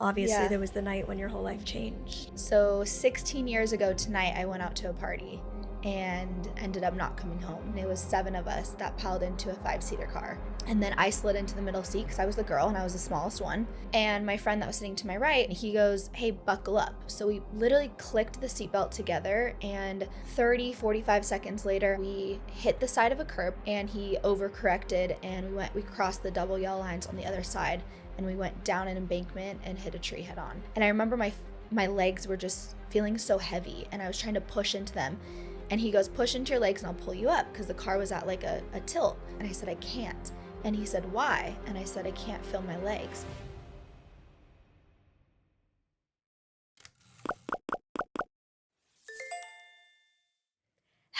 Obviously, Yeah. there was the night when your whole life changed. So 16 years ago tonight, I went out to a party and ended up not coming home. And it was 7 of us that piled into a 5-seater car. And then I slid into the middle seat because I was the girl and I was the smallest one. And my friend that was sitting to my right, he goes, "Hey, buckle up." So we literally clicked the seatbelt together, and 45 seconds later, we hit the side of a curb and he overcorrected, and we crossed the double yellow lines on the other side, and we went down an embankment and hit a tree head on. And I remember my legs were just feeling so heavy, and I was trying to push into them. And he goes, "Push into your legs and I'll pull you up," because the car was at like a tilt. And I said, "I can't." And he said, "Why?" And I said, "I can't feel my legs."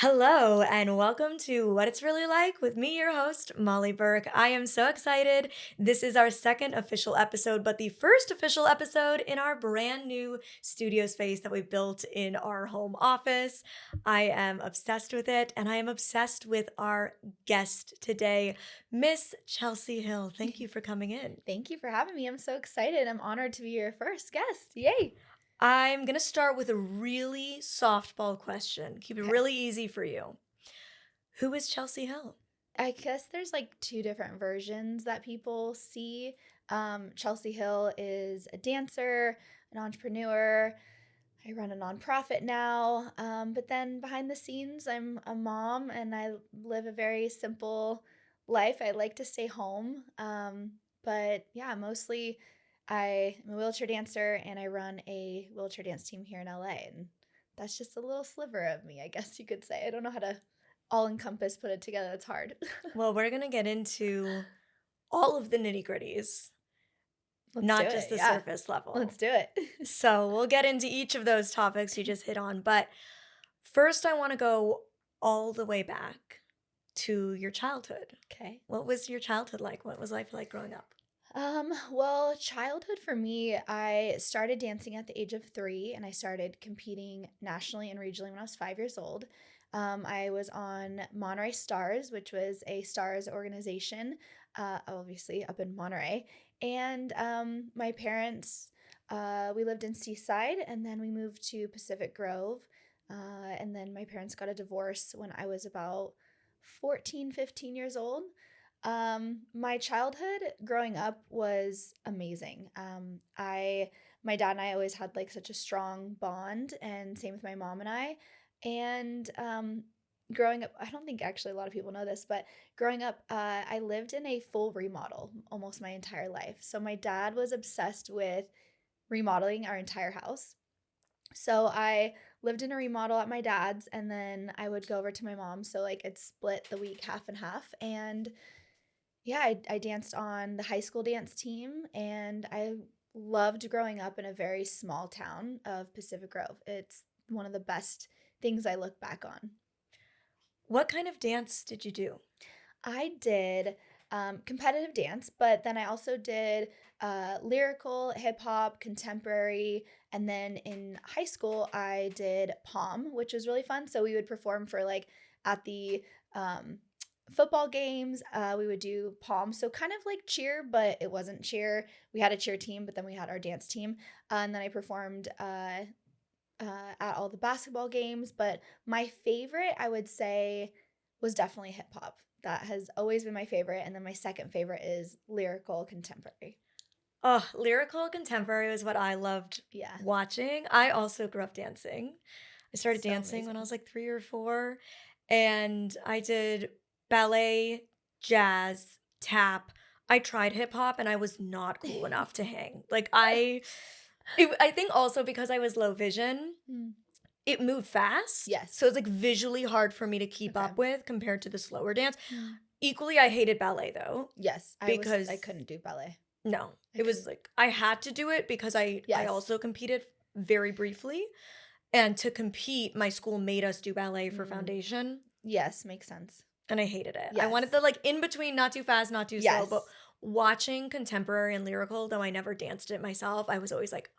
Hello, and welcome to What It's Really Like with me, your host, Molly Burke. I am so excited. This is our second official episode, but the first official episode in our brand new studio space that we built in our home office. I am obsessed with it, and I am obsessed with our guest today, Miss Chelsie Hill. Thank you for coming in. Thank you for having me. I'm so excited. I'm honored to be your first guest. Yay. I'm going to start with a really softball question. Keep it Okay. really easy for you. Who is Chelsie Hill? I guess there's like 2 different versions that people see. Chelsie Hill is a dancer, an entrepreneur. I run a nonprofit now. But then behind the scenes, I'm a mom and I live a very simple life. I like to stay home. But yeah, mostly I'm a wheelchair dancer and I run a wheelchair dance team here in LA. And that's just a little sliver of me, I guess you could say. I don't know how to all encompass put it together. It's hard. Well, we're going to get into all of the nitty-gritties, Let's do not just it. the Yeah. surface level. Let's do it. So we'll get into each of those topics you just hit on. But first, I want to go all the way back to your childhood. Okay. What was your childhood like? What was life like growing up? Well, childhood for me, I started dancing at the age of 3 and I started competing nationally and regionally when I was 5 years old. I was on Monterey Stars, which was a stars organization, obviously up in Monterey. And my parents, we lived in Seaside and then we moved to Pacific Grove. And then my parents got a divorce when I was about 14, 15 years old. My childhood growing up was amazing. My dad and I always had like such a strong bond, and same with my mom and I. And growing up, I don't think actually a lot of people know this, but growing up, I lived in a full remodel almost my entire life. So my dad was obsessed with remodeling our entire house. So I lived in a remodel at my dad's, and then I would go over to my mom's. So like it's split the week half and half, and yeah, I danced on the high school dance team, and I loved growing up in a very small town of Pacific Grove. It's one of the best things I look back on. What kind of dance did you do? I did competitive dance, but then I also did lyrical, hip hop, contemporary, and then in high school I did pom, which was really fun. So we would perform for like at the um, football games. We would do pom, so kind of like cheer, but it wasn't cheer. We had a cheer team, but then we had our dance team, and then I performed. At all the basketball games, but my favorite, I would say, was definitely hip hop. That has always been my favorite. And then my second favorite is lyrical contemporary. Oh, lyrical contemporary was what I loved Yeah. watching. I also grew up dancing. I started So dancing when I amazing. was like 3 or 4, and I did ballet, jazz, tap. I tried hip hop, and I was not cool enough to hang. I think also because I was low vision, Mm. it moved fast. Yes. So it's like visually hard for me to keep Okay. up with compared to the slower dance. Mm. Equally, I hated ballet though, Yes. I because couldn't do ballet. no, I it was couldn't. like I had to do it because I Yes. also competed very briefly. And to compete, my school made us do ballet for foundation, Yes, makes sense. and I hated it. I Yes. wanted the like in between, not too fast, not too slow, Yes. but watching contemporary and lyrical, though I never danced it myself, I was always like,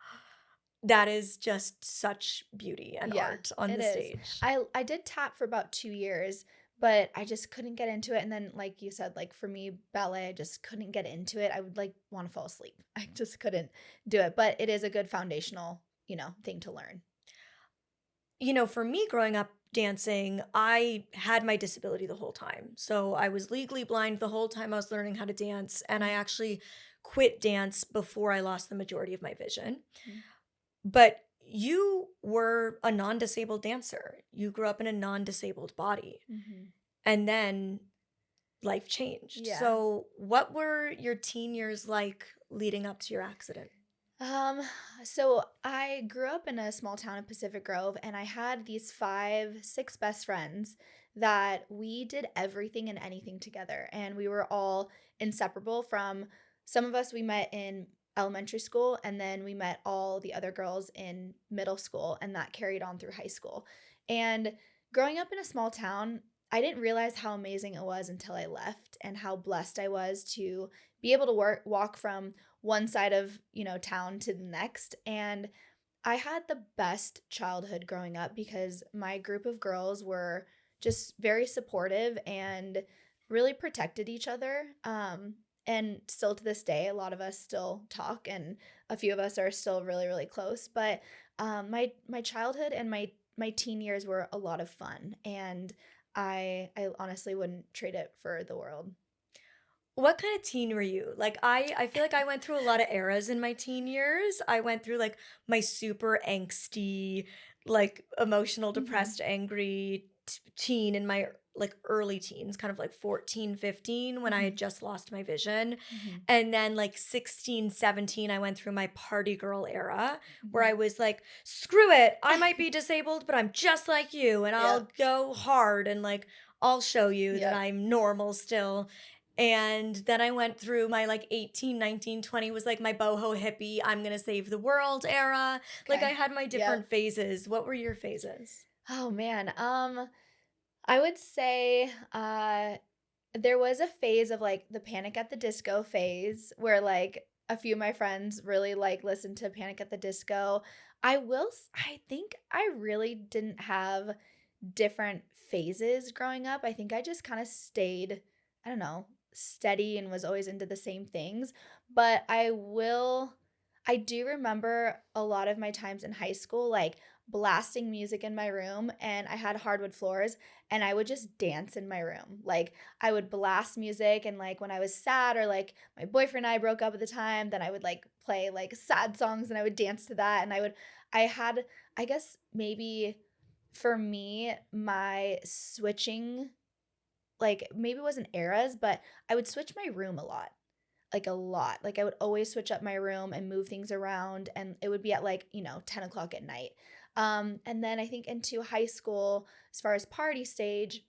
that is just such beauty and Yeah, art on it the is. stage. I did tap for about 2 years, but I just couldn't get into it. And then, like you said, like for me, ballet, I just couldn't get into it. I would like want to fall asleep. I just couldn't do it. But it is a good foundational, thing to learn. For me growing up dancing, I had my disability the whole time. So I was legally blind the whole time I was learning how to dance. And I actually quit dance before I lost the majority of my vision. Mhm. But you were a non disabled dancer. You grew up in a non disabled body. Mhm. And then life changed. Yeah. So, what were your teen years like leading up to your accident? Um, so I grew up in a small town in Pacific Grove, and I had these 6 best friends that we did everything and anything together. And we were all inseparable. From some of us we met in elementary school, and then we met all the other girls in middle school, and that carried on through high school. And growing up in a small town, I didn't realize how amazing it was until I left, and how blessed I was to be able to walk from one side of, town to the next. And I had the best childhood growing up because my group of girls were just very supportive and really protected each other. And still to this day, a lot of us still talk, and a few of us are still really, really close. But my childhood and my teen years were a lot of fun, and I honestly wouldn't trade it for the world. What kind of teen were you? Like I feel like I went through a lot of eras in my teen years. I went through like my super angsty, like emotional, Hmm. depressed, angry teen in my like early teens, kind of like 14, 15 when I Hmm. had just lost my vision. Hmm. And then like 16, 17, I went through my party girl era where I Hmm. was like, screw it. I might be disabled, but I'm just like you and I'll Yep. go hard and like I'll show you that Yep. I'm normal still. And then I went through my like 18, 19, 20 was like my boho hippie, I'm gonna save the world era. Like I Okay. had my Yep. different phases. What were your phases? Oh man. I would say there was a phase of like the Panic at the Disco phase where like a few of my friends really like listened to Panic at the Disco. I think I really didn't have different phases growing up. I think I just kind of stayed, I don't know, steady and was always into the same things. But I do remember a lot of my times in high school, like blasting music in my room, and I had hardwood floors, and I would just dance in my room. Like I would blast music, and like when I was sad, or like my boyfriend and I broke up at the time, then I would like play like sad songs, and I would dance to that. And I had, I guess maybe for me, my switching, like maybe it wasn't eras, but I would switch my room a lot. Like a lot. Like I would always switch up my room and move things around, and it would be at like, 10 o'clock at night. And then I think into high school, as far as party stage,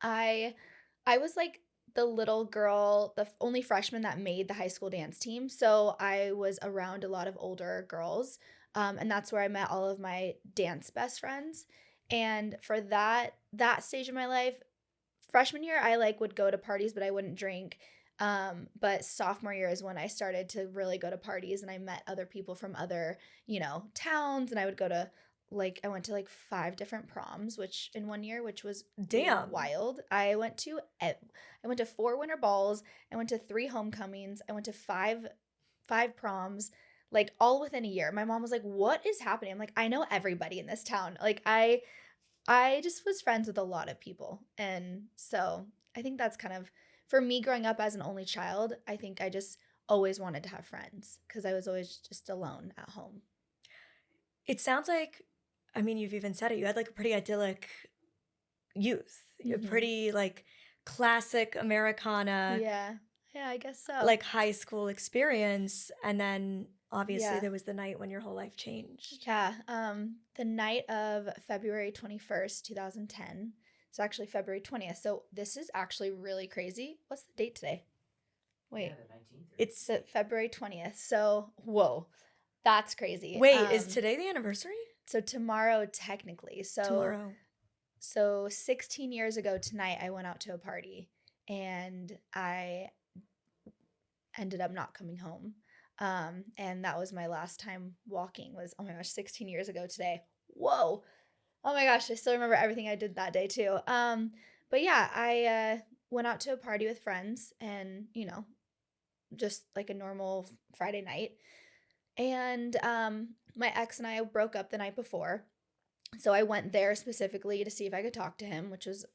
I I was like the little girl, the only freshman that made the high school dance team. So I was around a lot of older girls. And that's where I met all of my dance best friends. And for that stage of my life, freshman year I like would go to parties, but I wouldn't drink. But sophomore year is when I started to really go to parties, and I met other people from other, towns, and I would go to, like, I went to like 5 different proms, which in one year, which was Damn. wild. I went to 4 winter balls, I went to 3 homecomings, I went to five proms, like all within a year. My mom was like, "What is happening?" I'm like, "I know everybody in this town." Like I just was friends with a lot of people. And so I think that's kind of, for me growing up as an only child, I think I just always wanted to have friends because I was always just alone at home. It sounds like, I mean, you've even said it, you had like a pretty idyllic youth, a Hmm. pretty like classic Americana, Yeah. Yeah, I guess so. like high school experience. And then obviously Yeah. there was the night when your whole life changed. Yeah. The night of February 21st, 2010. It's actually February 20th. So this is actually really crazy. What's the date today? Wait, It's, February 20th. So, whoa, that's crazy. wait, is today the anniversary? So tomorrow technically. Tomorrow. So 16 years ago tonight I went out to a party, and I ended up not coming home. And that was my last time walking, was, oh my gosh, 16 years ago today. Whoa. Oh my gosh, I still remember everything I did that day too. But yeah, I went out to a party with friends and, just like a normal Friday night. And my ex and I broke up the night before. So I went there specifically to see if I could talk to him, which was,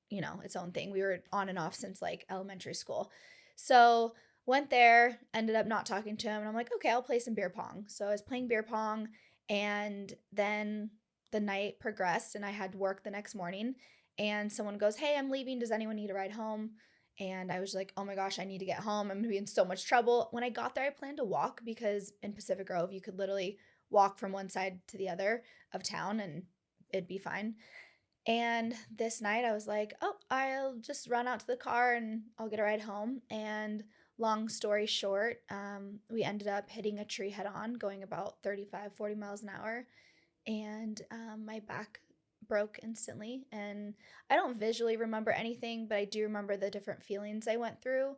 its own thing. We were on and off since like elementary school. So went there, ended up not talking to him, and I'm like, okay, I'll play some beer pong. So I was playing beer pong, and then the night progressed, and I had work the next morning. And someone goes, hey, I'm leaving. Does anyone need a ride home? And I was like, oh my gosh, I need to get home. I'm going to be in so much trouble. When I got there, I planned to walk because in Pacific Grove, you could literally walk from one side to the other of town and it'd be fine. And this night I was like, oh, I'll just run out to the car and I'll get a ride home. And long story short, we ended up hitting a tree head on, going about 35, 40 miles an hour. And my back broke instantly. And I don't visually remember anything, but I do remember the different feelings I went through,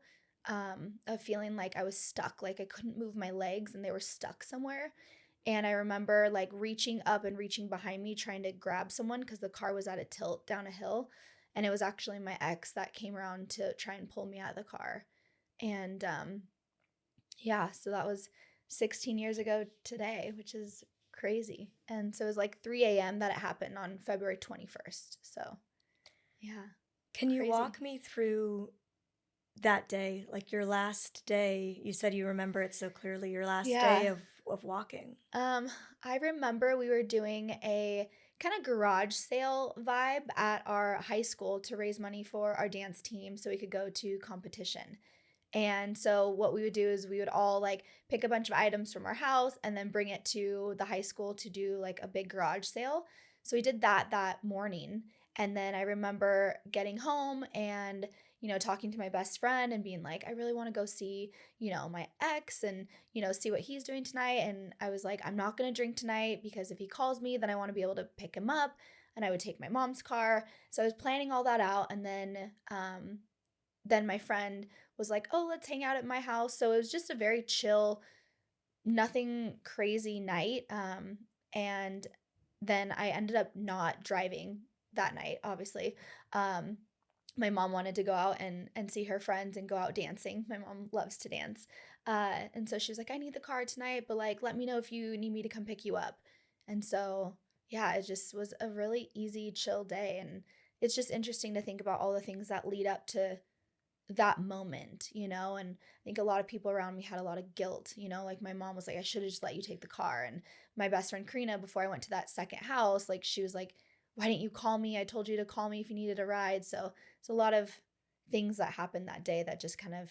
of feeling like I was stuck, like I couldn't move my legs and they were stuck somewhere. And I remember like reaching up and reaching behind me trying to grab someone because the car was at a tilt down a hill. And it was actually my ex that came around to try and pull me out of the car. And yeah, so that was 16 years ago today, which is crazy. And so it was like 3 a.m. that it happened on February 21st. So yeah, Can you crazy. walk me through that day, like your last day? You said you remember it so clearly, your last day Yeah. of walking. Um, I remember we were doing a kind of garage sale vibe at our high school to raise money for our dance team so we could go to competition. And so what we would do is we would all like pick a bunch of items from our house and then bring it to the high school to do like a big garage sale. So we did that morning. And then I remember getting home and, talking to my best friend and being like, I really want to go see, my ex and, see what he's doing tonight. And I was like, I'm not going to drink tonight because if he calls me, then I want to be able to pick him up and I would take my mom's car. So I was planning all that out. And then my friend was like, "Oh, let's hang out at my house." So it was just a very chill, nothing crazy night. And then I ended up not driving that night, obviously. Um, my mom wanted to go out and see her friends and go out dancing. My mom loves to dance. And so she was like, "I need the car tonight, but like let me know if you need me to come pick you up." And so, yeah, it just was a really easy, chill day and it's just interesting to think about all the things that lead up to that moment, and I think a lot of people around me had a lot of guilt, like my mom was like, I should have just let you take the car. And my best friend Karina, before I went to that second house, like she was like, why didn't you call me? I told you to call me if you needed a ride. So it's a lot of things that happened that day that just kind of,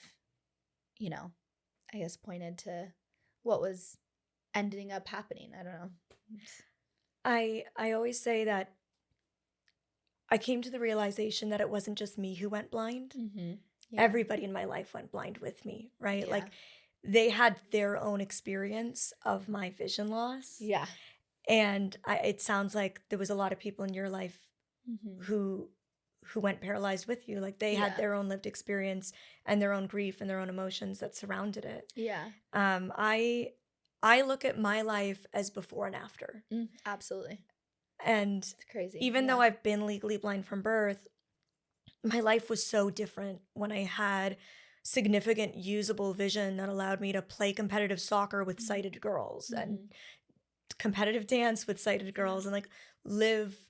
you know, I guess pointed to what was ending up happening. I don't know. I always say that I came to the realization that it wasn't just me who went blind. Mm-hmm. Yeah. Everybody in my life went blind with me, right? Yeah. Like they had their own experience of my vision loss. Yeah. And it sounds like there was a lot of people in your life Mm-hmm. who went paralyzed with you. Like they had Yeah. their own lived experience and their own grief and their own emotions that surrounded it. Yeah. I look at my life as before and after. Absolutely. And It's crazy. even Yeah. though I've been legally blind from birth, my life was so different when I had significant usable vision that allowed me to play competitive soccer with sighted girls and Mm-hmm. competitive dance with sighted Yeah. girls and like live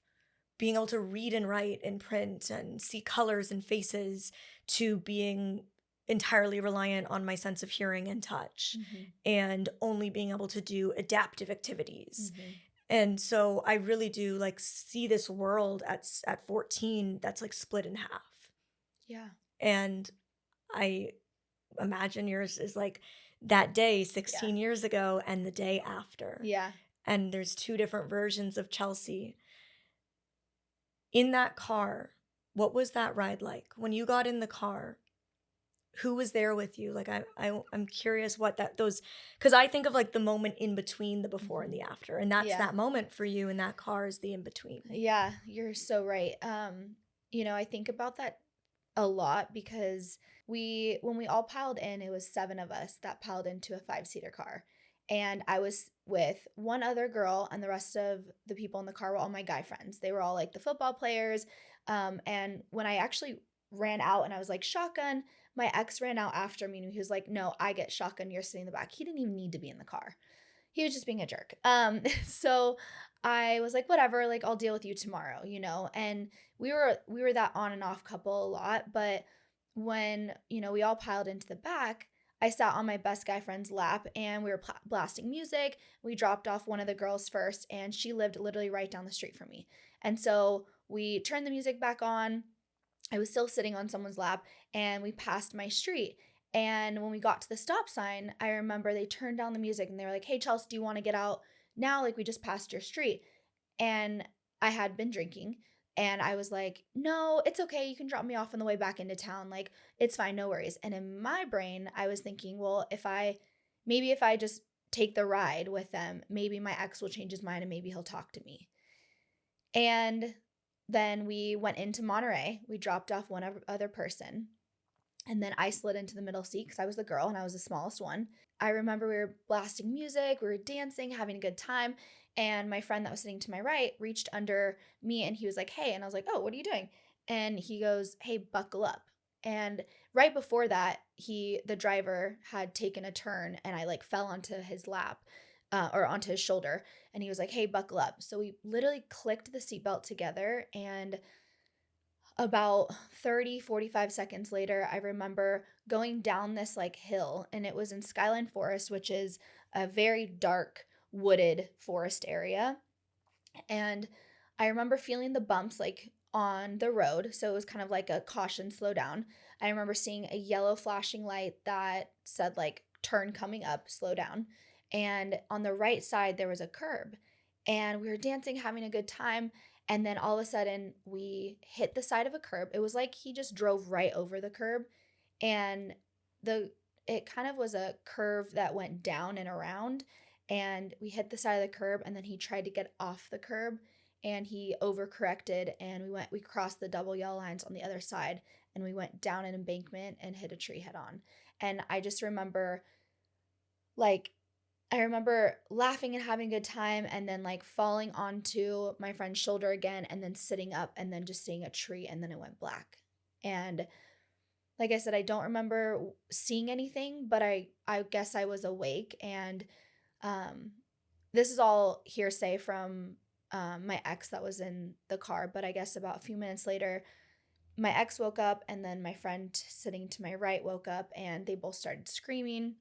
being able to read and write in print and see colors and faces to being entirely reliant on my sense of hearing and touch Mm-hmm. and only being able to do adaptive activities. Mm-hmm. And so I really do like see this world at 14 that's like split in half. Yeah. And I imagine yours is like that day 16 Yeah. years ago and the day after. Yeah. And there's two different versions of Chelsie. In that car, what was that ride like? When you got in the car, who was there with you? Like I'm curious what those, because I think of like the moment in between the before and the after, and that's Yeah. that moment for you in that car is the in between. Yeah, you're so right. I think about that a lot because when we all piled in, it was seven of us that piled into a five-seater car. and I was with one other girl, and the rest of the people in the car were all my guy friends. They were all like the football players. And when I actually ran out and I was like, shotgun, my ex ran out after me and he was like, no, I get shotgun. You're sitting in the back. He didn't even need to be in the car. He was just being a jerk. So I was like, whatever, like I'll deal with you tomorrow, And we were that on and off couple a lot, but when, we all piled into the back, I sat on my best guy friend's lap and we were blasting music. We dropped off one of the girls first and she lived literally right down the street from me. And so we turned the music back on. I was still sitting on someone's lap and we passed my street. And when we got to the stop sign, I remember they turned down the music and they were like, hey, Chelsea, do you want to get out now? Like, we just passed your street. And I had been drinking and I was like, no, it's okay. You can drop me off on the way back into town. Like, it's fine. No worries. And in my brain, I was thinking, well, maybe if I just take the ride with them, maybe my ex will change his mind and maybe he'll talk to me. And then we went into Monterey. We dropped off one other person. And then I slid into the middle seat because I was the girl and I was the smallest one. I remember we were blasting music, we were dancing, having a good time. And my friend that was sitting to my right reached under me and he was like, hey. And I was like, oh, what are you doing? And he goes, hey, buckle up. And right before that, the driver had taken a turn and I like fell onto his lap or onto his shoulder. And he was like, hey, buckle up. So we literally clicked the seatbelt together and about 30-45 seconds later, I remember going down this like hill and it was in Skyline Forest, which is a very dark wooded forest area. And I remember feeling the bumps like on the road. So it was kind of like a caution, slow down. I remember seeing a yellow flashing light that said like turn coming up, slow down. And on the right side, there was a curb. And we were dancing, having a good time. And then all of a sudden, we hit the side of a curb. It was like he just drove right over the curb. And it kind of was a curve that went down and around. And we hit the side of the curb. And then he tried to get off the curb and he overcorrected. And we crossed the double yellow lines on the other side. And we went down an embankment and hit a tree head on. And I just remember like I remember laughing and having a good time and then like falling onto my friend's shoulder again and then sitting up and then just seeing a tree and then it went black. And like I said, I don't remember seeing anything, but I guess I was awake and um this is all hearsay from my ex that was in the car, but I guess about a few minutes later my ex woke up and then my friend sitting to my right woke up and they both started screaming.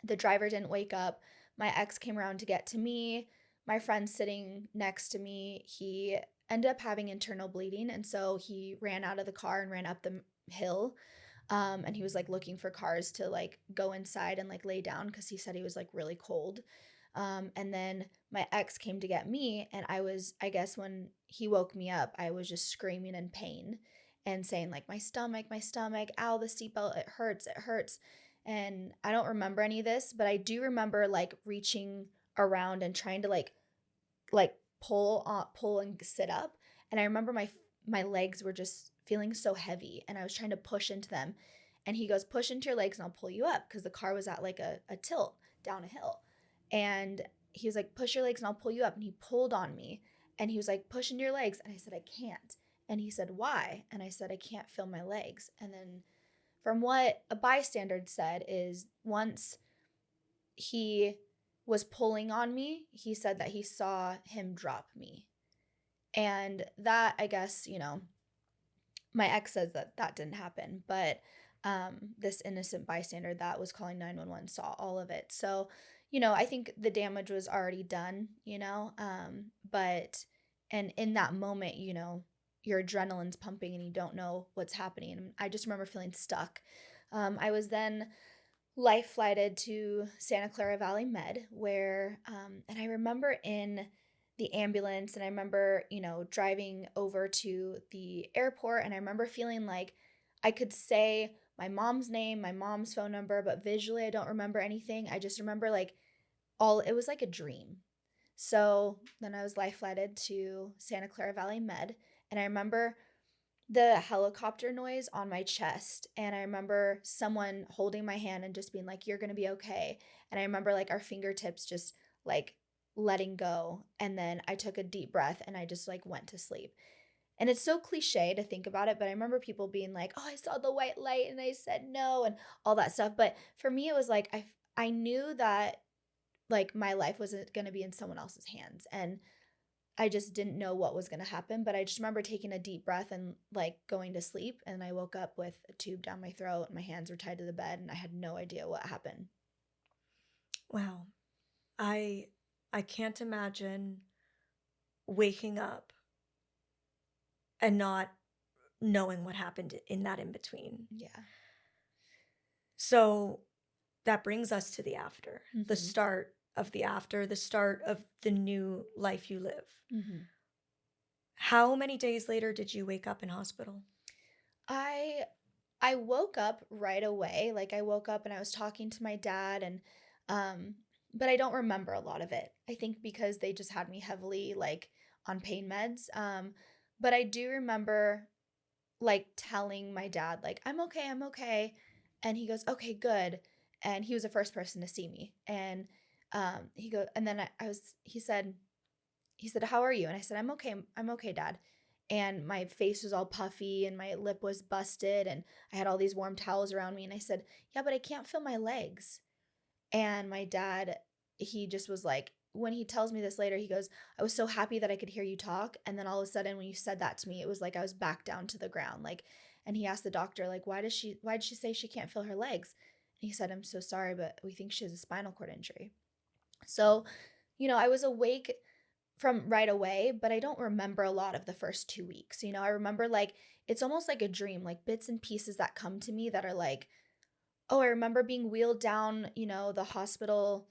The driver didn't wake up. My ex came around to get to me. My friend sitting next to me, he ended up having internal bleeding. And so he ran out of the car and ran up the hill. And he was like looking for cars to like go inside and like lay down because he said he was like really cold. And then my ex came to get me. And I guess when he woke me up, I was just screaming in pain and saying like, my stomach, ow, the seatbelt, it hurts, it hurts. And I don't remember any of this, but I do remember like reaching around and trying to like pull and sit up. And I remember my legs were just feeling so heavy and I was trying to push into them. And he goes, push into your legs and I'll pull you up because the car was at like a tilt down a hill. And he was like, push your legs and I'll pull you up. And he pulled on me and he was like, push into your legs. And I said, I can't. And he said, why? And I said, I can't feel my legs. And then from what a bystander said is once he was pulling on me, he said that he saw him drop me. And that, I guess, my ex says that that didn't happen, but this innocent bystander that was calling 911 saw all of it. So, I think the damage was already done, but, and in that moment, your adrenaline's pumping and you don't know what's happening. And I just remember feeling stuck. I was then life flighted to Santa Clara Valley Med, where, and I remember in the ambulance, and I remember, driving over to the airport, and I remember feeling like I could say my mom's name, my mom's phone number, but visually I don't remember anything. I just remember like it was like a dream. So then I was life flighted to Santa Clara Valley Med, and I remember the helicopter noise on my chest, and I remember someone holding my hand and just being like, "You're gonna be okay." And I remember like our fingertips just like letting go, and then I took a deep breath and I just like went to sleep. And it's so cliche to think about it, but I remember people being like, "Oh, I saw the white light and I said no," and all that stuff. But for me, it was like I knew that like my life wasn't going to be in someone else's hands, and I just didn't know what was going to happen. But I just remember taking a deep breath and like going to sleep, and I woke up with a tube down my throat, and my hands were tied to the bed, and I had no idea what happened. Wow. I I can't imagine waking up and not knowing what happened in that in between. Yeah. So that brings us to the after, the Mhm. start of the after, the start of the new life you live. Mhm. How many days later did you wake up in hospital? I I woke up right away. Like I woke up and I was talking to my dad, and um but I don't remember a lot of it. I think because they just had me heavily like on pain meds. But I do remember like telling my dad like I'm okay, I'm okay. And he goes, "Okay, good." And he was the first person to see me. And he go and then I was he said, "How are you?" And I said, I'm okay, Dad." And my face was all puffy and my lip was busted and I had all these warm towels around me. And I said, "Yeah, but I can't feel my legs." And my dad, he just was like, when he tells me this later, he goes, "I was so happy that I could hear you talk." And then all of a sudden, when you said that to me, it was like I was back down to the ground. Like, and he asked the doctor, like, why did she say she can't feel her legs?" And he said, "I'm so sorry, but we think she has a spinal cord injury." So, I was awake from right away, but I don't remember a lot of the first 2 weeks. I remember like it's almost like a dream, like bits and pieces that come to me that are like, oh, I remember being wheeled down, the hospital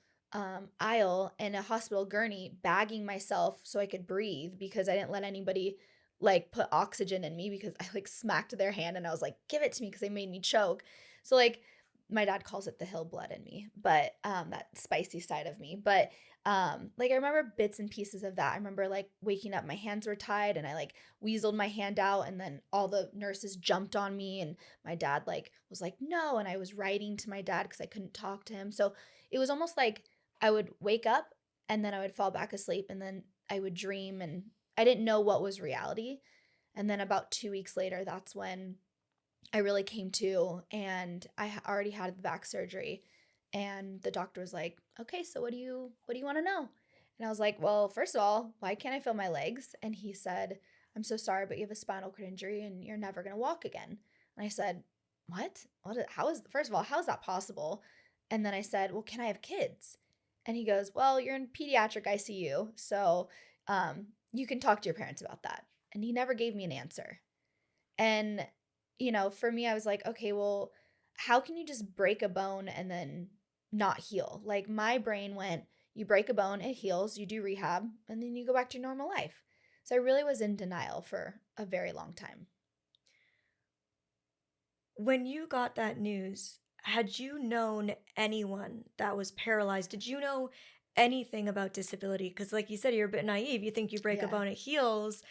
aisle in a hospital gurney, bagging myself so I could breathe because I didn't let anybody like put oxygen in me because I like smacked their hand and I was like, "Give it to me," because they made me choke. So like my dad calls it the hill blood in me, but that spicy side of me. But like I remember bits and pieces of that. I remember like waking up, my hands were tied and I like weaseled my hand out and then all the nurses jumped on me and my dad like was like, "No," and I was writing to my dad because I couldn't talk to him. So it was almost like I would wake up and then I would fall back asleep and then I would dream and I didn't know what was reality. And then about 2 weeks later, that's when I really came to, and I already had the back surgery. And the doctor was like, "Okay, so what do you want to know?" And I was like, "Well, first of all, why can't I feel my legs?" And he said, "I'm so sorry, but you have a spinal cord injury and you're never going to walk again." And I said, "What? How is first of all, how is that possible?" And then I said, "Well, can I have kids?" And he goes, "Well, you're in pediatric ICU, so you can talk to your parents about that." And he never gave me an answer. And, for me, I was like, okay, well, how can you just break a bone and then not heal? Like, my brain went, you break a bone, it heals, you do rehab, and then you go back to your normal life. So I really was in denial for a very long time. When you got that news, had you known anyone that was paralyzed? Did you know anything about disability? Because, like you said, you're a bit naive. You think you break a Yeah. bone, it heals,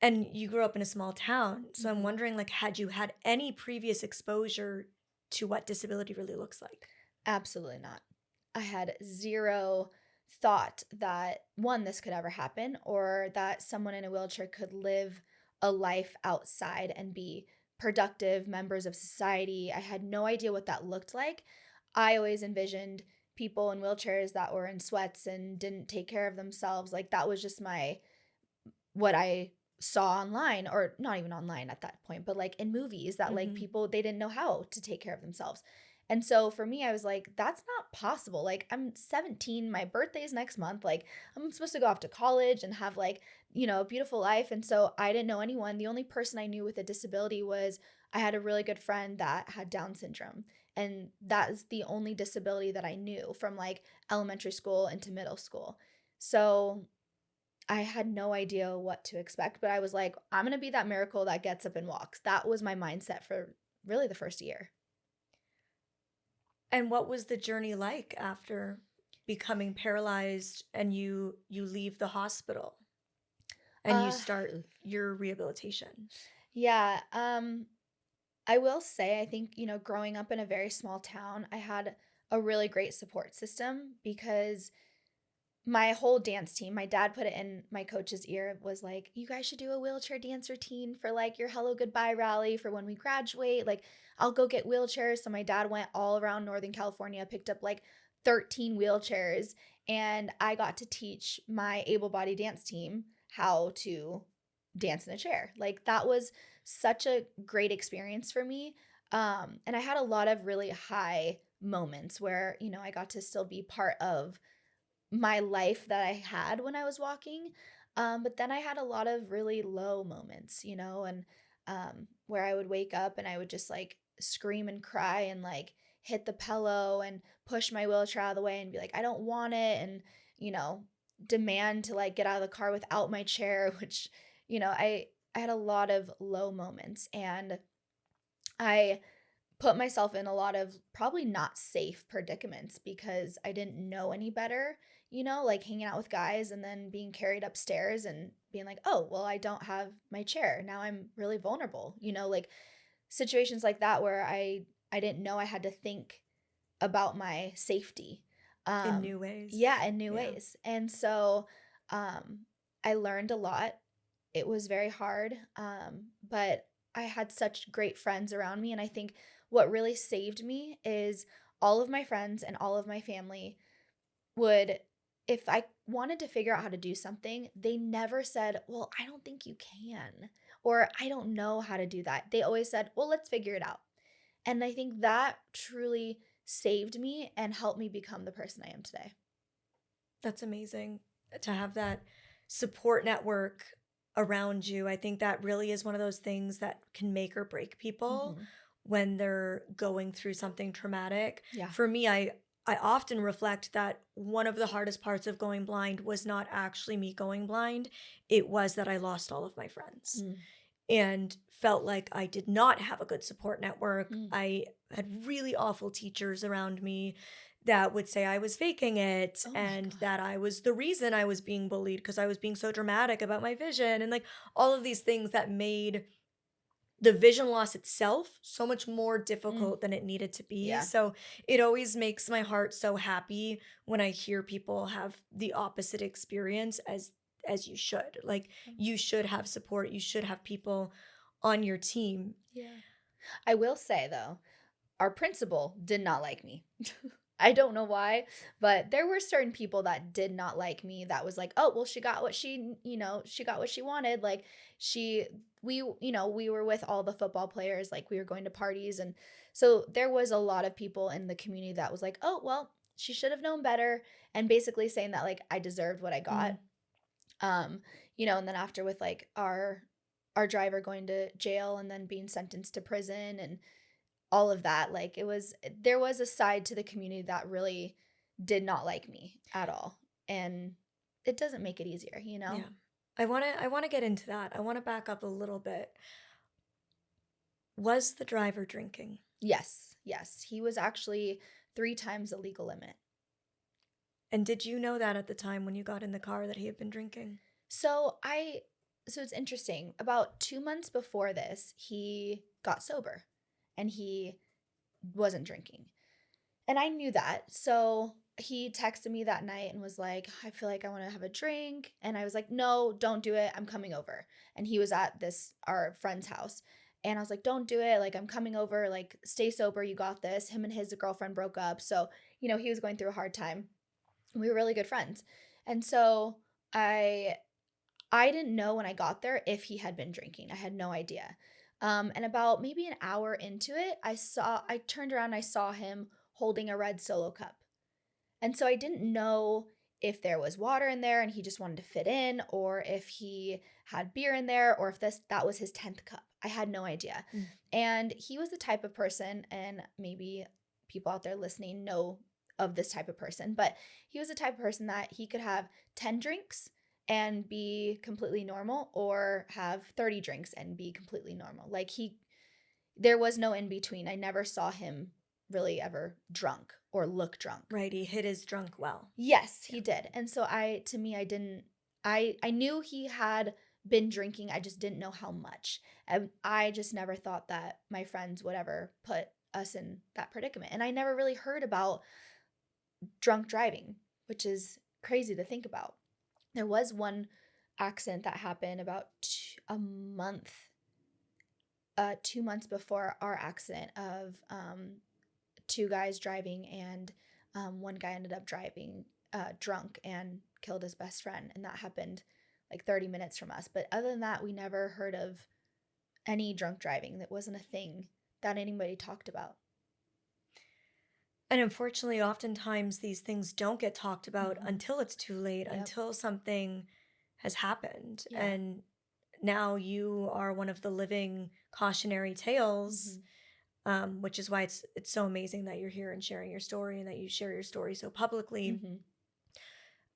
and you grew up in a small town. So I'm hmm wondering, like, had you had any previous exposure to what disability really looks like? Absolutely not. I had zero thought that one, this could ever happen, or that someone in a wheelchair could live a life outside and be productive members of society. I had no idea what that looked like. I always envisioned people in wheelchairs that were in sweats and didn't take care of themselves. Like that was just what I saw online, or not even online at that point, but like in movies that like Hmm. people they didn't know how to take care of themselves. And so for me, I was like, that's not possible. Like I'm 17, my birthday is next month. Like I'm supposed to go off to college and have like, a beautiful life. And so I didn't know anyone. The only person I knew with a disability was I had a really good friend that had Down syndrome. And that is the only disability that I knew from like elementary school into middle school. So I had no idea what to expect, but I was like, I'm going to be that miracle that gets up and walks. That was my mindset for really the first year. And what was the journey like after becoming paralyzed and you leave the hospital and you Uh start your rehabilitation? Yeah, I will say, I think, growing up in a very small town, I had a really great support system because my whole dance team, my dad put it in my coach's ear, was like, "You guys should do a wheelchair dance routine for like your hello goodbye rally for when we graduate. Like, I'll go get wheelchairs." So my dad went all around Northern California, picked up like 13 wheelchairs, and I got to teach my able-bodied dance team how to dance in a chair. Like, that was such a great experience for me. And I had a lot of really high moments where, I got to still be part of my life that I had when I was walking. But then I had a lot of really low moments, and where I would wake up and I would just like scream and cry and like hit the pillow and push my wheelchair out of the way and be like, I don't want it. And, you know, demand to like get out of the car without my chair, which, I had a lot of low moments and I put myself in a lot of probably not safe predicaments because I didn't know any better, like hanging out with guys and then being carried upstairs and being like, "Oh, well, I don't have my chair. Now I'm really vulnerable." Like situations like that where I didn't know I had to think about my safety. In new ways. Yeah, in new Yeah. ways. And so um I learned a lot. It was very hard, but I had such great friends around me, and I think what really saved me is all of my friends and all of my family would, if I wanted to figure out how to do something, they never said, "Well, I don't think you can," or "I don't know how to do that." They always said, "Well, let's figure it out." And I think that truly saved me and helped me become the person I am today. That's amazing to have that support network around you. I think that really is one of those things that can make or break people Mhm. when they're going through something traumatic. Yeah. For me, I often reflect that one of the hardest parts of going blind was not actually me going blind. It was that I lost all of my friends Mm. and felt like I did not have a good support network. Mm. I had really awful teachers around me that would say I was faking it Oh my and god. that I was the reason I was being bullied because I was being so dramatic about my vision and like all of these things that made the vision loss itself so much more Mm. difficult than it needed to be. Yeah. So it always makes my heart so happy when I hear people have the opposite experience as you should. Like you should have support, you should have people on your team. Yeah. I will say though, our principal did not like me. I don't know why, but there were certain people that did not like me that was like, "Oh, well she got what she got what she wanted." Like she we were with all the football players, like we were going to parties and so there was a lot of people in the community that was like, "Oh, well, she should have known better." And basically saying that like I deserved what I got. Mm, Um, and then after with like our driver going to jail and then being sentenced to prison and all of that, like there was a side to the community that really did not like me at all. And it doesn't make it easier. yeah. I want to get into that. I want to back up a little bit. Was the driver drinking? Yes, yes. He was actually 3 times the legal limit. And did you know that at the time when you got in the car that he had been drinking? So so it's interesting. About 2 months before this, he got sober and he wasn't drinking. And I knew that. So he texted me that night and was like, "I feel like I want to have a drink." And I was like, "No, don't do it. I'm coming over." And he was at our friend's house. And I was like, "Don't do it. Like, I'm coming over. Like, stay sober. You got this." Him and his girlfriend broke up. So, he was going through a hard time. We were really good friends. And so I I didn't know when I got there if he had been drinking. I had no idea. And about maybe an hour into it, I turned around and I saw him holding a red solo cup. And so I didn't know if there was water in there and he just wanted to fit in, or if he had beer in there, or if that was his 10th cup. I had no idea. Mm. And he was the type of person, and maybe people out there listening know of this type of person, but he was the type of person that he could have 10 drinks and be completely normal, or have 30 drinks and be completely normal. Like there was no in between. I never saw him really ever drunk or look drunk. Right, he hit his drunk well. Yes, Yeah. he did. And so I to me I didn't I knew he had been drinking. I just didn't know how much. And I just never thought that my friends would ever put us in that predicament. And I never really heard about drunk driving, which is crazy to think about. There was one accident that happened about a month, 2 months before our accident of two guys driving, and one guy ended up driving drunk and killed his best friend. And that happened like 30 minutes from us. But other than that, we never heard of any drunk driving. That wasn't a thing that anybody talked about. And unfortunately, oftentimes these things don't get talked about Mm-hmm. until it's too late, Yep. until something has happened. Yeah. And now you are one of the living cautionary tales, which is why it's so amazing that you're here and sharing your story and that you share your story so publicly. Mm-hmm.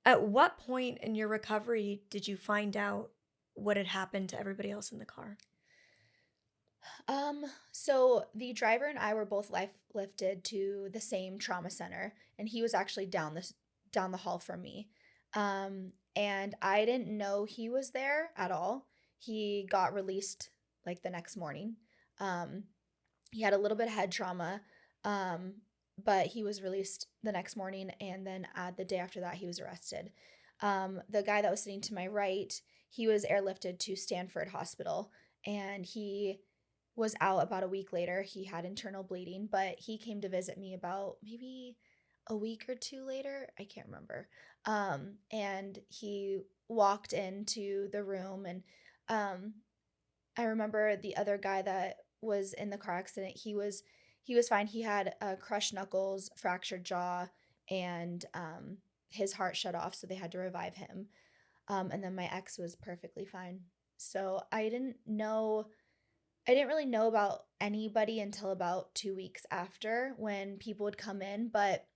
At what point in your recovery did you find out what had happened to everybody else in the car? So the driver and I were both life lifted to the same trauma center, and he was actually down the hall from me. And I didn't know he was there at all. He got released like the next morning. Um, he had a little bit of head trauma, um, but he was released the next morning, and then the day after that, he was arrested. The guy that was sitting to my right, he was airlifted to Stanford Hospital, and he was out about a week later. He had internal bleeding, but he came to visit me about maybe a week or two later. I can't remember. And he walked into the room, and um, I remember the other guy that was in the car accident. He was fine. He had crushed knuckles, fractured jaw, and his heart shut off, so they had to revive him. And then my ex was perfectly fine. So I didn't really know about anybody until about 2 weeks after, when people would come in. But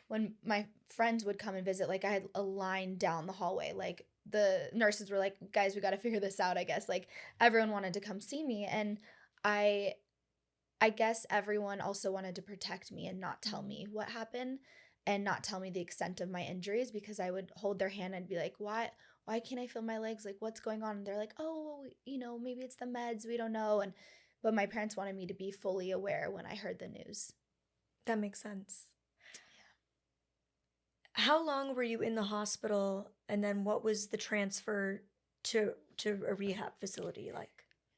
when my friends would come and visit, like, I had a line down the hallway. Like, the nurses were like, guys, we got to figure this out, I guess. Like, everyone wanted to come see me. And I I guess everyone also wanted to protect me and not tell me what happened, and not tell me the extent of my injuries, because I would hold their hand and be like, why can't I feel my legs? Like, what's going on? And they're like, oh, maybe it's the meds. We don't know. But my parents wanted me to be fully aware when I heard the news. That makes sense. How long were you in the hospital, and then what was the transfer to a rehab facility like?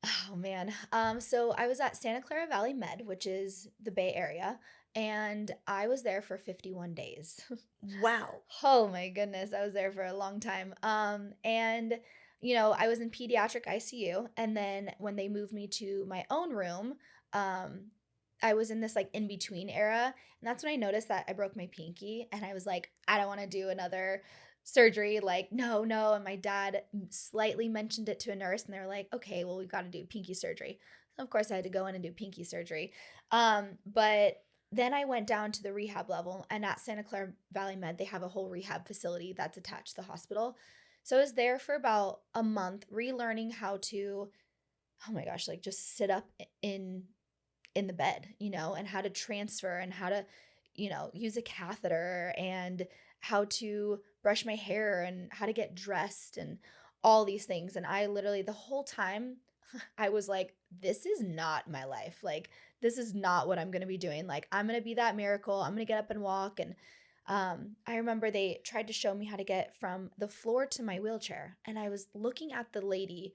Oh man. So I was at Santa Clara Valley Med, which is the Bay Area, and I was there for 51 days. Wow. Oh my goodness, I was there for a long time. And I was in pediatric ICU, and then when they moved me to my own room, um, I was in this like in between era, and that's when I noticed that I broke my pinky, and I was like, I don't want to do another surgery. Like, no, no. And my dad slightly mentioned it to a nurse, and they were like, okay, well, we've got to do pinky surgery. So of course, I had to go in and do pinky surgery. But then I went down to the rehab level, and at Santa Clara Valley Med, they have a whole rehab facility that's attached to the hospital. So I was there for about a month, relearning how to, oh my gosh, like just sit up in the bed, and how to transfer, and how to, use a catheter, and how to brush my hair, and how to get dressed, and all these things. And I literally, the whole time, I was like, this is not my life. Like, this is not what I'm going to be doing. Like, I'm going to be that miracle. I'm going to get up and walk. And I remember they tried to show me how to get from the floor to my wheelchair. And I was looking at the lady,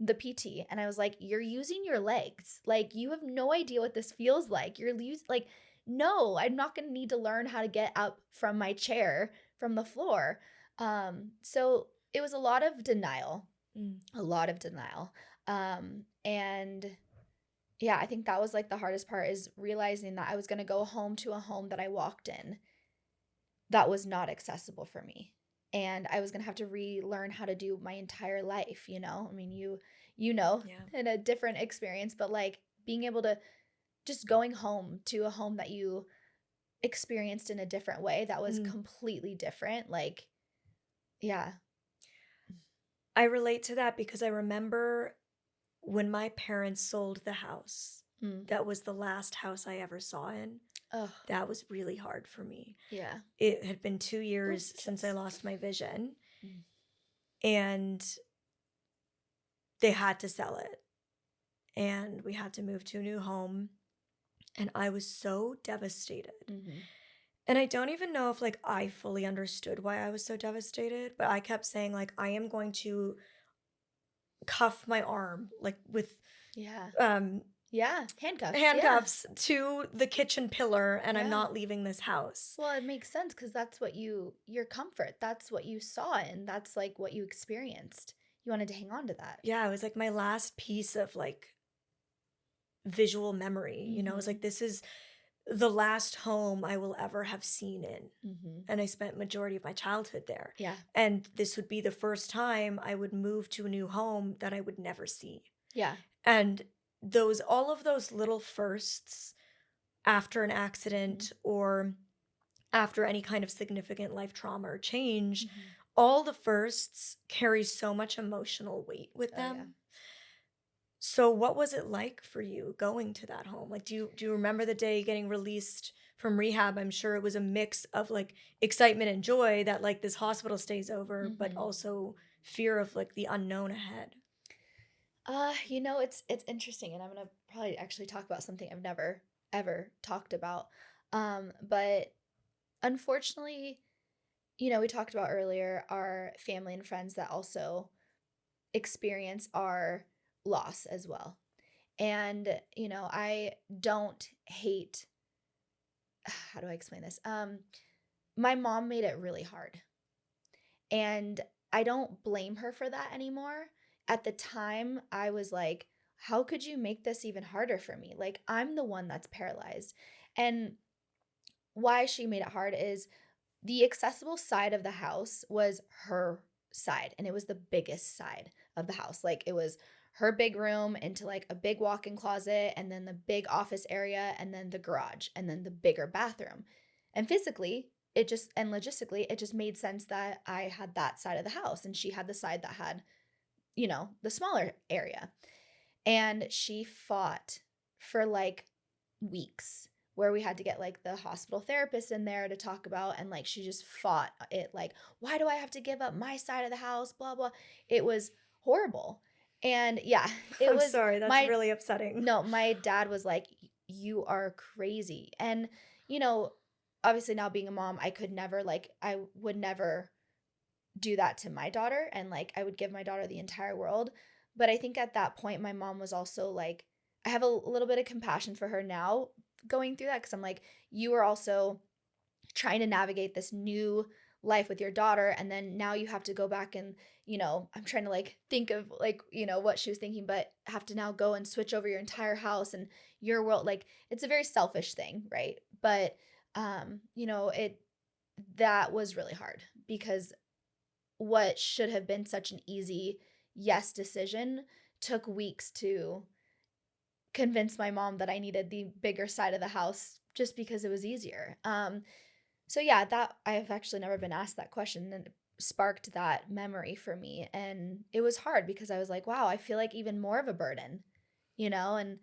the PT, and I was like, you're using your legs. Like, you have no idea what this feels like. Like, no, I'm not going to need to learn how to get up from my chair from the floor. So it was a lot of denial, Mm. a lot of denial. And yeah, I think that was like the hardest part, is realizing that I was going to go home to a home that I walked in that was not accessible for me. And I was going to have to relearn how to do my entire life, I mean, Yeah. in a different experience, but like being able to just going home to a home that you experienced in a different way, that was Mm. completely different. Like, yeah. I relate to that because I remember when my parents sold the house. Mm. That was the last house I ever saw in. Oh, That was really hard for me. yeah. It had been 2 years Ooh, since I chills. lost my vision. Mm. And they had to sell it, and we had to move to a new home, and I was so devastated. Mhm. And I don't even know if like I fully understood why I was so devastated, but I kept saying like I am going to cuff my arm like with Yeah. um Yeah, handcuffs, yeah. handcuffs to the kitchen pillar, and I'm Yeah. not leaving this house. Well, it makes sense because that's what your comfort, that's what you saw, and that's, like, what you experienced. You wanted to hang on to that. Yeah, it was like my last piece of like visual memory. It was Mhm. like this is the last home I will ever have seen in. Mhm. And I spent majority of my childhood there. Yeah. And this would be the first time I would move to a new home that I would never see. Yeah. And those all of those little firsts after an Mhm. accident or after any kind of significant life trauma or change, Mhm. all the firsts carry so much emotional weight with Oh, yeah. them. So what was it like for you going to that home? Like do you remember the day getting released from rehab? I'm sure it was a mix of like excitement and joy that like this hospital stays over, but Mhm. also fear of like the unknown ahead. It's interesting, and I'm gonna probably actually talk about something I've never ever talked about. But unfortunately, we talked about earlier our family and friends that also experience our loss as well. And, I don't hate how do I explain this? My mom made it really hard. And I don't blame her for that anymore. At the time, I was like, how could you make this even harder for me? Like, I'm the one that's paralyzed. And why she made it hard is the accessible side of the house was her side, and it was the biggest side of the house. Like, it was her big room into like a big walk-in closet, and then the big office area, and then the garage, and then the bigger bathroom. And physically, and logistically, it just made sense that I had that side of the house and she had the side that had, the smaller area. And she fought for like weeks where we had to get like the hospital therapist in there to talk about, and like she just fought it like, why do I have to give up my side of the house, blah blah. It was horrible. And yeah, it I'm was sorry, that's my really upsetting. no, my dad was like, you are crazy. And you know obviously now being a mom, I would never do that to my daughter, and like I would give my daughter the entire world. But I think at that point my mom was also like, I have a little bit of compassion for her now going through that, cuz I'm like, you are also trying to navigate this new life with your daughter, and then now you have to go back and, I'm trying to like think of like, what she was thinking, but have to now go and switch over your entire house and your world. Like, it's a very selfish thing, right? But it that was really hard because what should have been such an easy yes decision took weeks to convince my mom that I needed the bigger side of the house just because it was easier. So yeah, that I've actually never been asked that question, and it sparked that memory for me. And it was hard because I was like, wow, I feel like even more of a burden, and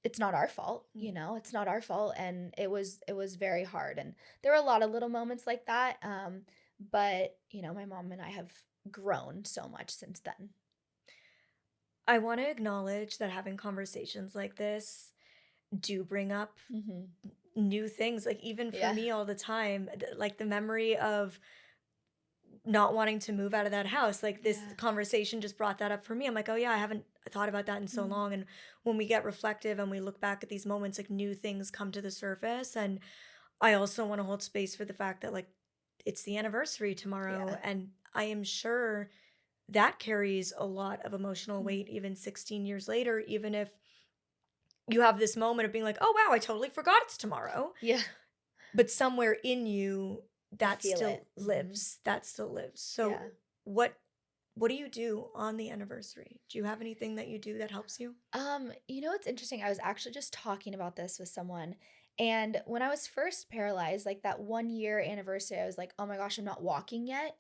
it's not our fault, it's not our fault. And it was very hard. And there were a lot of little moments like that. But my mom and I have grown so much since then. I want to acknowledge that having conversations like this do bring up Hmm. new things. Like even for Yeah. me all the time, like the memory of not wanting to move out of that house. Like this Yeah. conversation just brought that up for me. I'm like, oh yeah, I haven't thought about that in so Mhm. long. And when we get reflective and we look back at these moments, like new things come to the surface. And I also want to hold space for the fact that like it's the anniversary tomorrow. Yeah. And I am sure that carries a lot of emotional Mhm. weight even 16 years later, even if you have this moment of being like, oh wow, I totally forgot it's tomorrow. Yeah. But somewhere in you, I feel it. Mhm. that still lives. So Yeah. what what do you do on the anniversary? Do you have anything that you do that helps you? It's interesting. I was actually just talking about this with someone. And when I was first paralyzed, like that 1 year anniversary, I was like, oh my gosh, I'm not walking yet.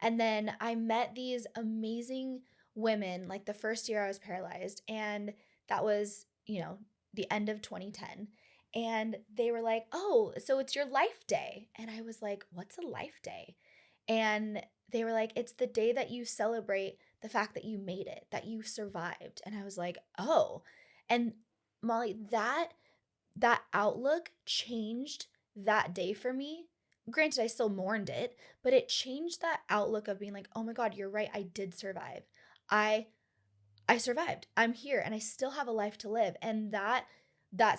And then I met these amazing women like the first year I was paralyzed. And that was, the end of 2010. And they were like, oh, so it's your life day. And I was like, what's a life day? And they were like, it's the day that you celebrate the fact that you made it, that you survived. And I was like, oh. And Molly, that outlook changed that day for me. Granted, I still mourned it, but it changed that outlook of being like, oh my God, you're right. I did survive. I I survived. I'm here and I still have a life to live. And that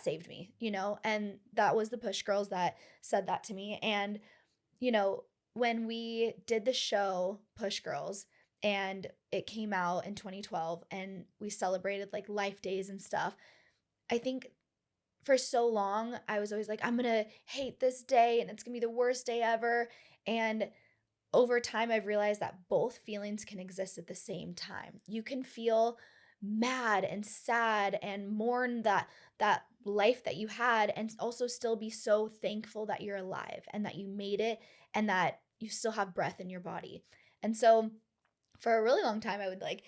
saved me, and that was the Push Girls that said that to me. And, you know, when we did the show Push Girls and it came out in 2012 and we celebrated like life days and stuff, I think for so long I was always like, I'm gonna hate this day and it's gonna be the worst day ever. And over time, I've realized that both feelings can exist at the same time. You can feel mad and sad and mourn that life that you had, and also still be so thankful that you're alive and that you made it and that you still have breath in your body. And so for a really long time, I would like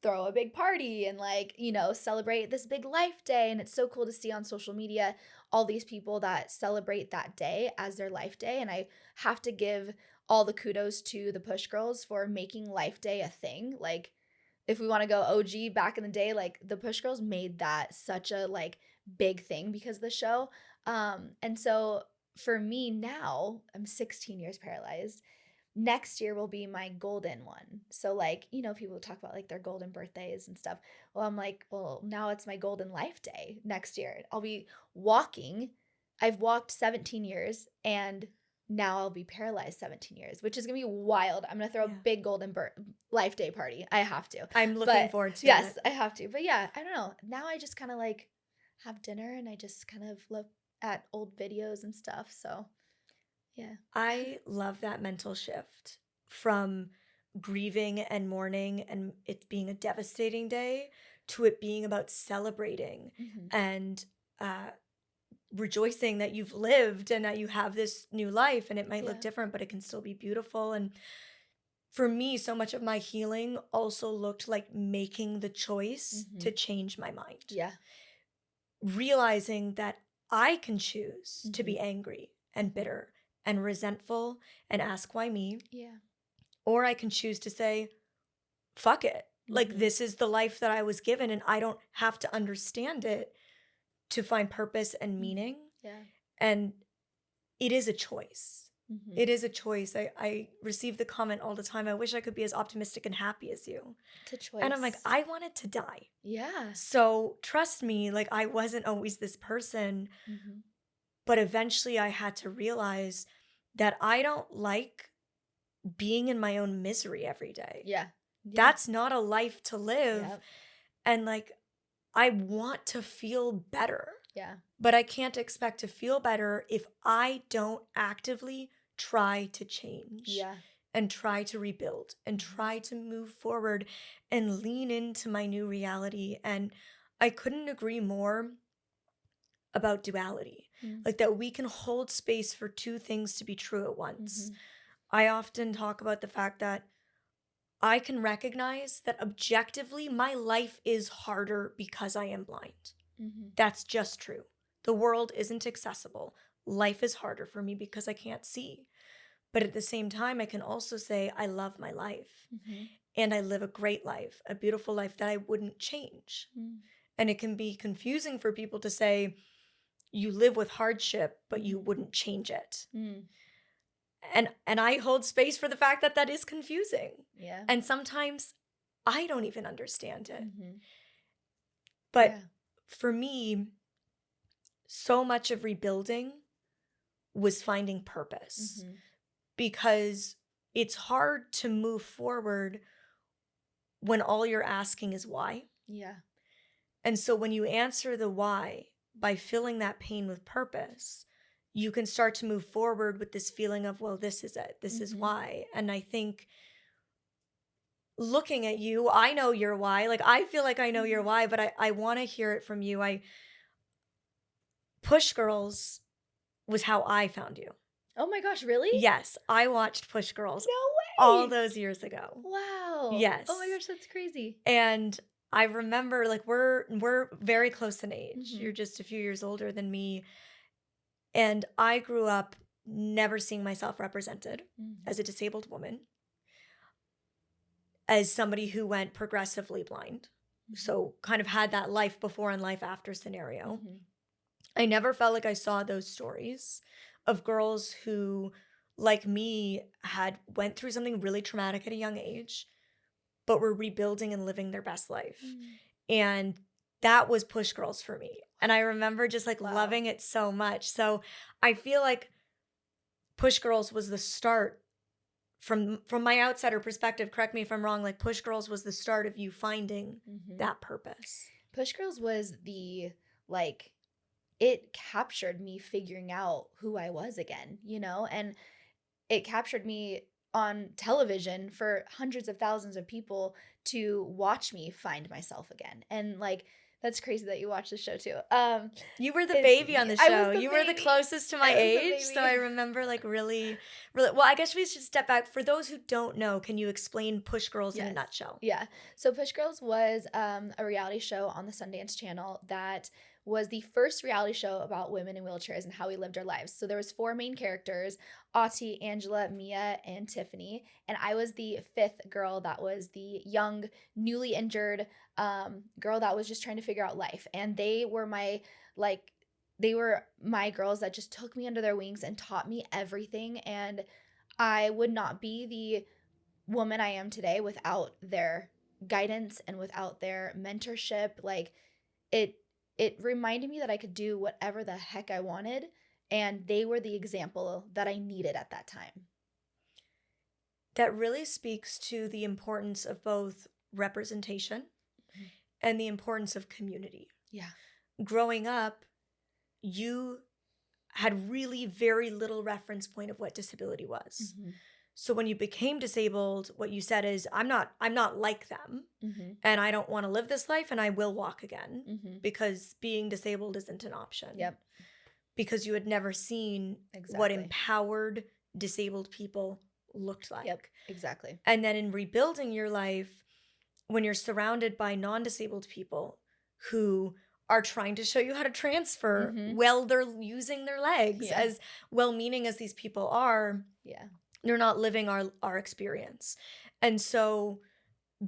throw a big party and like, celebrate this big life day. And it's so cool to see on social media all these people that celebrate that day as their life day. And I have to give all the kudos to the Push Girls for making life day a thing. Like, if we want to go OG back in the day, like the Push Girls made that such a like big thing because of the show. And so for me now, I'm 16 years paralyzed. Next year will be my golden one. So like, people talk about like their golden birthdays and stuff. Well, I'm like, well, now it's my golden life day next year. I'll be walking. I've walked 17 years and now I'll be paralyzed 17 years, which is going to be wild. I'm going to throw a Yeah. big golden life day party. I have to. I'm looking But forward to yes, it. I have to. But yeah, I don't know. Now I just kind of like have dinner and I just kind of look at old videos and stuff. So yeah. I love that mental shift from grieving and mourning and it being a devastating day to it being about celebrating Mhm. and rejoicing that you've lived and that you have this new life, and it might look Yeah. different, but it can still be beautiful. And for me, so much of my healing also looked like making the choice Mhm. to change my mind, Yeah. realizing that I can choose to be Mhm. angry and bitter and resentful and ask why me, Yeah. or I can choose to say, fuck it. Like, Mhm. this is the life that I was given, and I don't have to understand it to find purpose and Mhm. meaning. Yeah. And it is a choice. Mhm. It is a choice. I receive the comment all the time, I wish I could be as optimistic and happy as you. It's a choice. And I'm like, I wanted to die. Yeah. So trust me, like, I wasn't always this person, Mhm. but eventually I had to realize that I don't like being in my own misery every day. Yeah. Yeah. That's not a life to live. Yep. And like, I want to feel better, Yeah. but I can't expect to feel better if I don't actively try to change Yeah. and try to rebuild and Mhm. try to move forward and lean into my new reality. And I couldn't agree more about duality, Mm. like that we can hold space for two things to be true at once. Mhm. I often talk about the fact that I can recognize that objectively my life is harder because I am blind. Mhm. That's just true. The world isn't accessible. Life is harder for me because I can't see. But at the same time, I can also say I love my life Mhm. and I live a great life, a beautiful life that I wouldn't change. Mm. And it can be confusing for people to say you live with hardship, but you Mhm. wouldn't change it. Mm. And I hold space for the fact that that is confusing. Yeah. And sometimes I don't even understand it. Mhm. But Yeah. for me, so much of rebuilding was finding purpose Mhm. because it's hard to move forward when all you're asking is why. Yeah. And so when you answer the why by filling that pain with purpose, you can start to move forward with this feeling of, well, this is it. This is Mhm. why. And I think looking at you, I know your why. Like, I feel like I know your Mhm. why, but I want to hear it from you. Push Girls was how I found you. Oh my gosh, really? Yes, I watched Push Girls No all way. those years ago. Wow. Yes. Oh my gosh, that's crazy. And I remember, like, we're very close in age. Mhm. You're just a few years older than me. And I grew up never seeing myself represented Mhm. as a disabled woman. as somebody who went progressively blind. So kind of had that life before and life after scenario. Mhm. I never felt like I saw those stories of girls who, like me, had went through something really traumatic at a young age, but were rebuilding and living their best life. Mm. And that was Push Girls for me. And I remember just like Wow. loving it so much. So I feel like Push Girls was the start from my outsider perspective, correct me if I'm wrong, like Push Girls was the start of you finding that purpose. Push Girls was the, like, it captured me figuring out who I was again, you know? And it captured me on television for hundreds of thousands of people to watch me find myself again. And like, that's crazy that you watch the show too. You were the It's baby on the I was show. the You were the baby. closest to my I was the age, so I baby. remember like really, really. Well, I guess we should step back. For those who don't know, can you explain Push Girls in a Yes. nutshell? Yeah. So Push Girls was a reality show on the Sundance Channel that was the first reality show about women in wheelchairs and how we lived our lives. So there was four main characters, Auntie, Angela, Mia, and Tiffany. And I was the fifth girl that was the young, newly injured girl that was just trying to figure out life. And they were my girls that just took me under their wings and taught me everything. And I would not be the woman I am today without their guidance and without their mentorship. Like it it reminded me that I could do whatever the heck I wanted, and they were the example that I needed at that time. That really speaks to the importance of both representation Mhm. and the importance of community. Yeah. Growing up, you had really very little reference point of what disability was. Mhm. So when you became disabled, what you said is, I'm not like them, Mhm. and I don't want to live this life, and I will walk again Mhm. because being disabled isn't an option. Yep. Because you had never seen what Exactly. empowered disabled people looked like. Yep. Exactly. And then in rebuilding your life, when you're surrounded by non-disabled people who are trying to show you how to transfer Mhm. while they're using their legs, Yeah. as well-meaning as these people are, Yeah. they're not living our experience. And so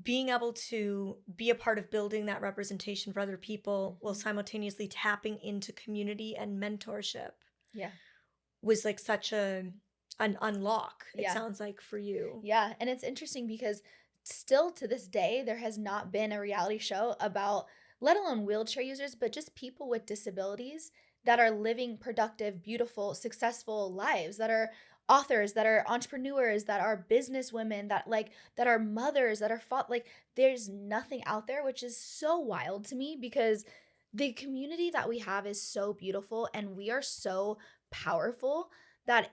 being able to be a part of building that representation for other people while Mhm. simultaneously tapping into community and mentorship Yeah. was like such an unlock, it Yeah. sounds like, for you. Yeah, and it's interesting because still to this day, there has not been a reality show about, let alone wheelchair users, but just people with disabilities that are living productive, beautiful, successful lives, that are authors, that are entrepreneurs, that are business women, that are mothers, that are like there's nothing out there, which is so wild to me because the community that we have is so beautiful and we are so powerful that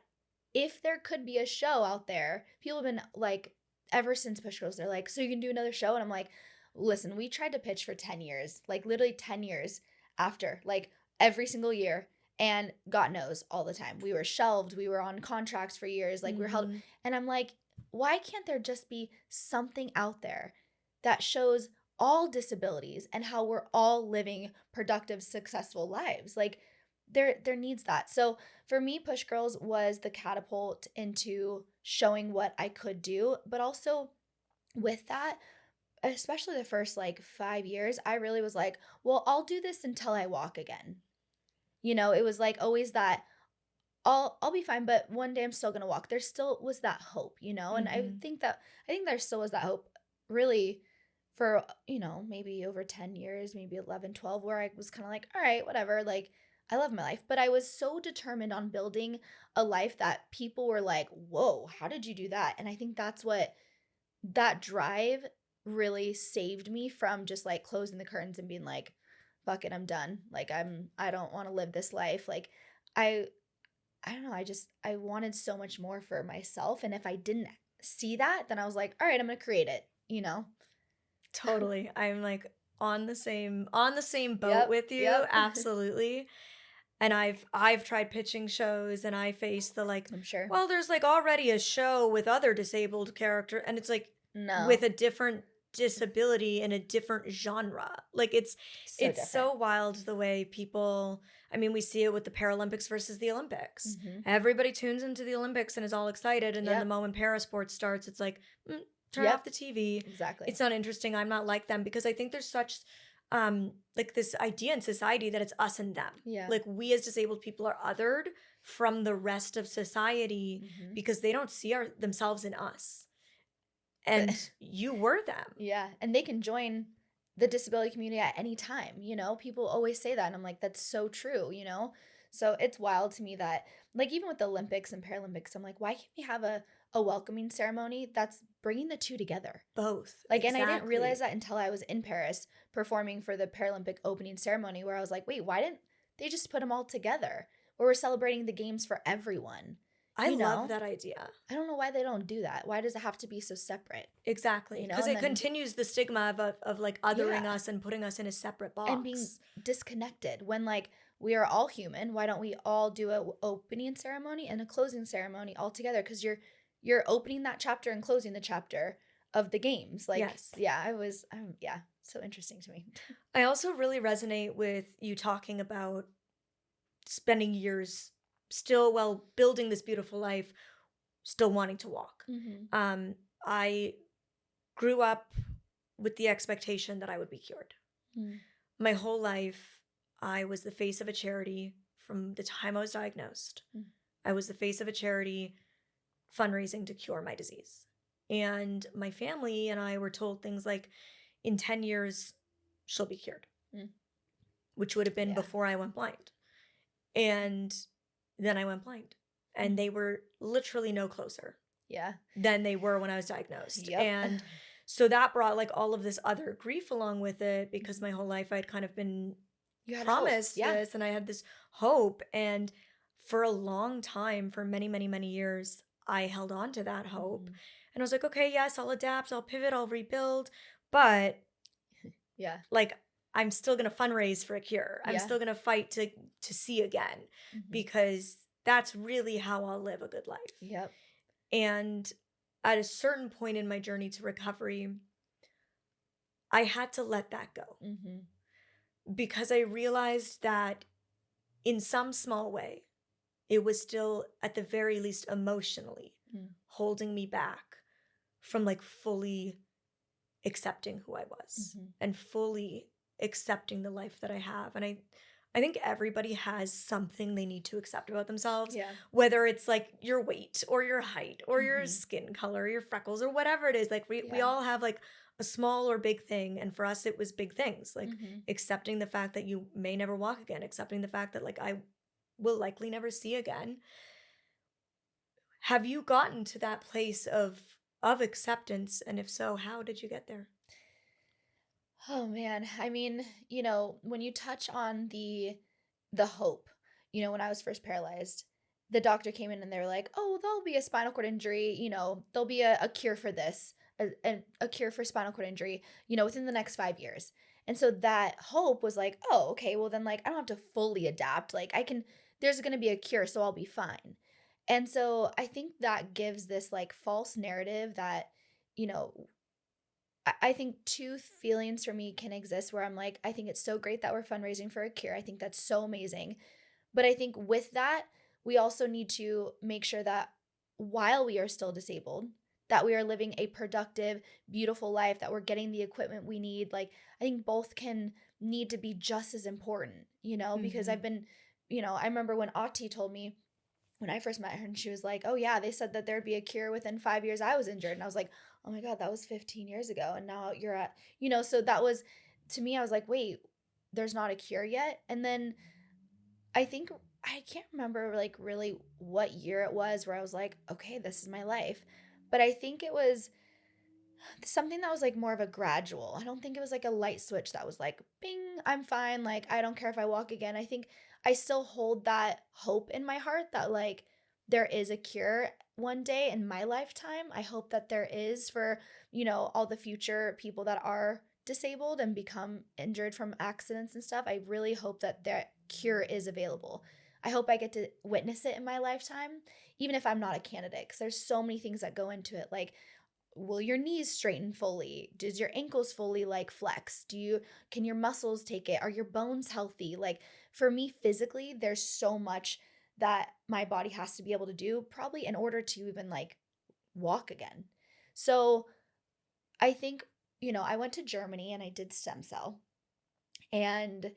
if there could be a show out there, people have been like, ever since Push Girls, they're like, so you can do another show? And I'm like, listen, we tried to pitch for 10 years, like literally 10 years after, like every single year, and got no's all the time. We were shelved, we were on contracts for years, like we were held. Mhm. And I'm like, why can't there just be something out there that shows all disabilities and how we're all living productive, successful lives? Like, there needs that. So for me, Push Girls was the catapult into showing what I could do, but also with that, especially the first like 5 years, I really was like, well, I'll do this until I walk again. You know, it was like always that I'll be fine, but one day I'm still gonna walk. There still was that hope, you know, and Mhm. I think there still was that hope really for, maybe over 10 years, maybe 11, 12, where I was kind of like, all right, whatever, like I love my life. But I was so determined on building a life that people were like, whoa, how did you do that? And I think that's what that drive really saved me from just like closing the curtains and being like, fuck it, I'm done. Like I don't want to live this life. Like I I don't know, I wanted so much more for myself, and if I didn't see that, then I was like, "All right, I'm gonna create it," you know? Totally. I'm like on the same boat Yep, with you, yep. absolutely. And I've tried pitching shows and I face the like, I'm sure. well, there's like already a show with other disabled character and it's like with No, a different disability in a different genre. Like it's so it's different. so wild the way people, I mean, we see it with the Paralympics versus the Olympics. Mhm. Everybody tunes into the Olympics and is all excited and then the Yep. moment parasport starts, it's like, turn Yep. off the TV. Exactly. It's not interesting. I'm not like them because I think there's such like this idea in society that it's us and them. Yeah. Like we as disabled people are othered from the rest of society Hmm. because they don't see themselves in us. But And you were them. yeah, and they can join the disability community at any time, you know? People always say that, and I'm like, that's so true, you know? So it's wild to me that, like, even with the Olympics and Paralympics, I'm like, why can't we have a welcoming ceremony that's bringing the two together? Both. Like, and I didn't realize Exactly. that until I was in Paris performing for the Paralympic opening ceremony, where I was like, wait, why didn't they just put them all together? Where we're celebrating the games for everyone, I you love know? that idea. I don't know why they don't do that. Why does it have to be so separate, Exactly. you know? Because And it then, continues the stigma of like othering yeah. us and putting us in a separate And being box. disconnected when like we are all human. Why don't we all do a opening ceremony and a closing ceremony all together? Because you're opening that chapter and closing the chapter of the games. Like, Yes. yeah, yeah, so interesting to me. I also really resonate with you talking about spending years still while building this beautiful life, still wanting to walk. Mm-hmm. I grew up with the expectation that I would be cured. Mm. My whole life, I was the face of a charity from the time I was diagnosed. Mm. I was the face of a charity fundraising to cure my disease. And my family and I were told things like, in 10 years, she'll be cured, Mm. which would have been Yeah. before I went blind. And then I went blind. And they were literally no closer Yeah. than they were when I was diagnosed. Yep. And so that brought like all of this other grief along with it because my whole life I'd kind of been You had hope. promised Yeah. this and I had this hope. And for a long time, for many, many, many years, I held on to that hope. Mhm. And I was like, okay, yes, I'll adapt, I'll pivot, I'll rebuild. But Yeah. like, I'm still going to fundraise for a cure. I'm Yeah. still going to fight to see again Mhm. because that's really how I'll live a good life. Yep. And at a certain point in my journey to recovery, I had to let that go Mm-hmm. because I realized that in some small way, it was still, at the very least, emotionally holding me back from like fully accepting who I was Mm-hmm. and fully accepting the life that I have. And I think everybody has something they need to accept about themselves, Yeah. whether it's like your weight or your height or your Mhm. skin color, your freckles or whatever it is. Like we Yeah. all have like a small or big thing. And for us, it was big things, like Mhm. accepting the fact that you may never walk again, accepting the fact that like I will likely never see again. Have you gotten to that place of acceptance? And if so, how did you get there? Oh man, I mean, you know, when you touch on the hope, you know, when I was first paralyzed, the doctor came in and they were like, "Oh, there'll be a spinal cord injury, you know, there'll be a cure for this, a cure for spinal cord injury, you know, within the next 5 years." And so that hope was like, "Oh, okay, well then like I don't have to fully adapt. Like I can there's going to be a cure, so I'll be fine." And so I think that gives this like false narrative that, you know, I think two feelings for me can exist where I'm like, I think it's so great that we're fundraising for a cure. I think that's so amazing. But I think with that, we also need to make sure that while we are still disabled, that we are living a productive, beautiful life, that we're getting the equipment we need. Like, I think both can need to be just as important, you know, because Mm-hmm. I've been, you know, I remember when Ati told me when I first met her and she was like, "Oh yeah, they said that there'd be a cure within 5 years I was injured." And I was like, "Oh my god, that was 15 years ago and now you're at, you know, so that was to me I was like, "Wait, there's not a cure yet?" And then I think I can't remember like really what year it was where I was like, "Okay, this is my life." But I think it was something that was like more of a gradual. I don't think it was like a light switch that was like, bing, I'm fine. Like, I don't care if I walk again. I think I still hold that hope in my heart that like there is a cure one day in my lifetime. I hope that there is for, you know, all the future people that are disabled and become injured from accidents and stuff. I really hope that that cure is available. I hope I get to witness it in my lifetime, even if I'm not a candidate, because there's so many things that go into it. Like, will your knees straighten fully? Does your ankles fully like flex? Can your muscles take it? Are your bones healthy? Like for me physically, there's so much that my body has to be able to do probably in order to even like walk again. So I think, I went to Germany and I did stem cell. And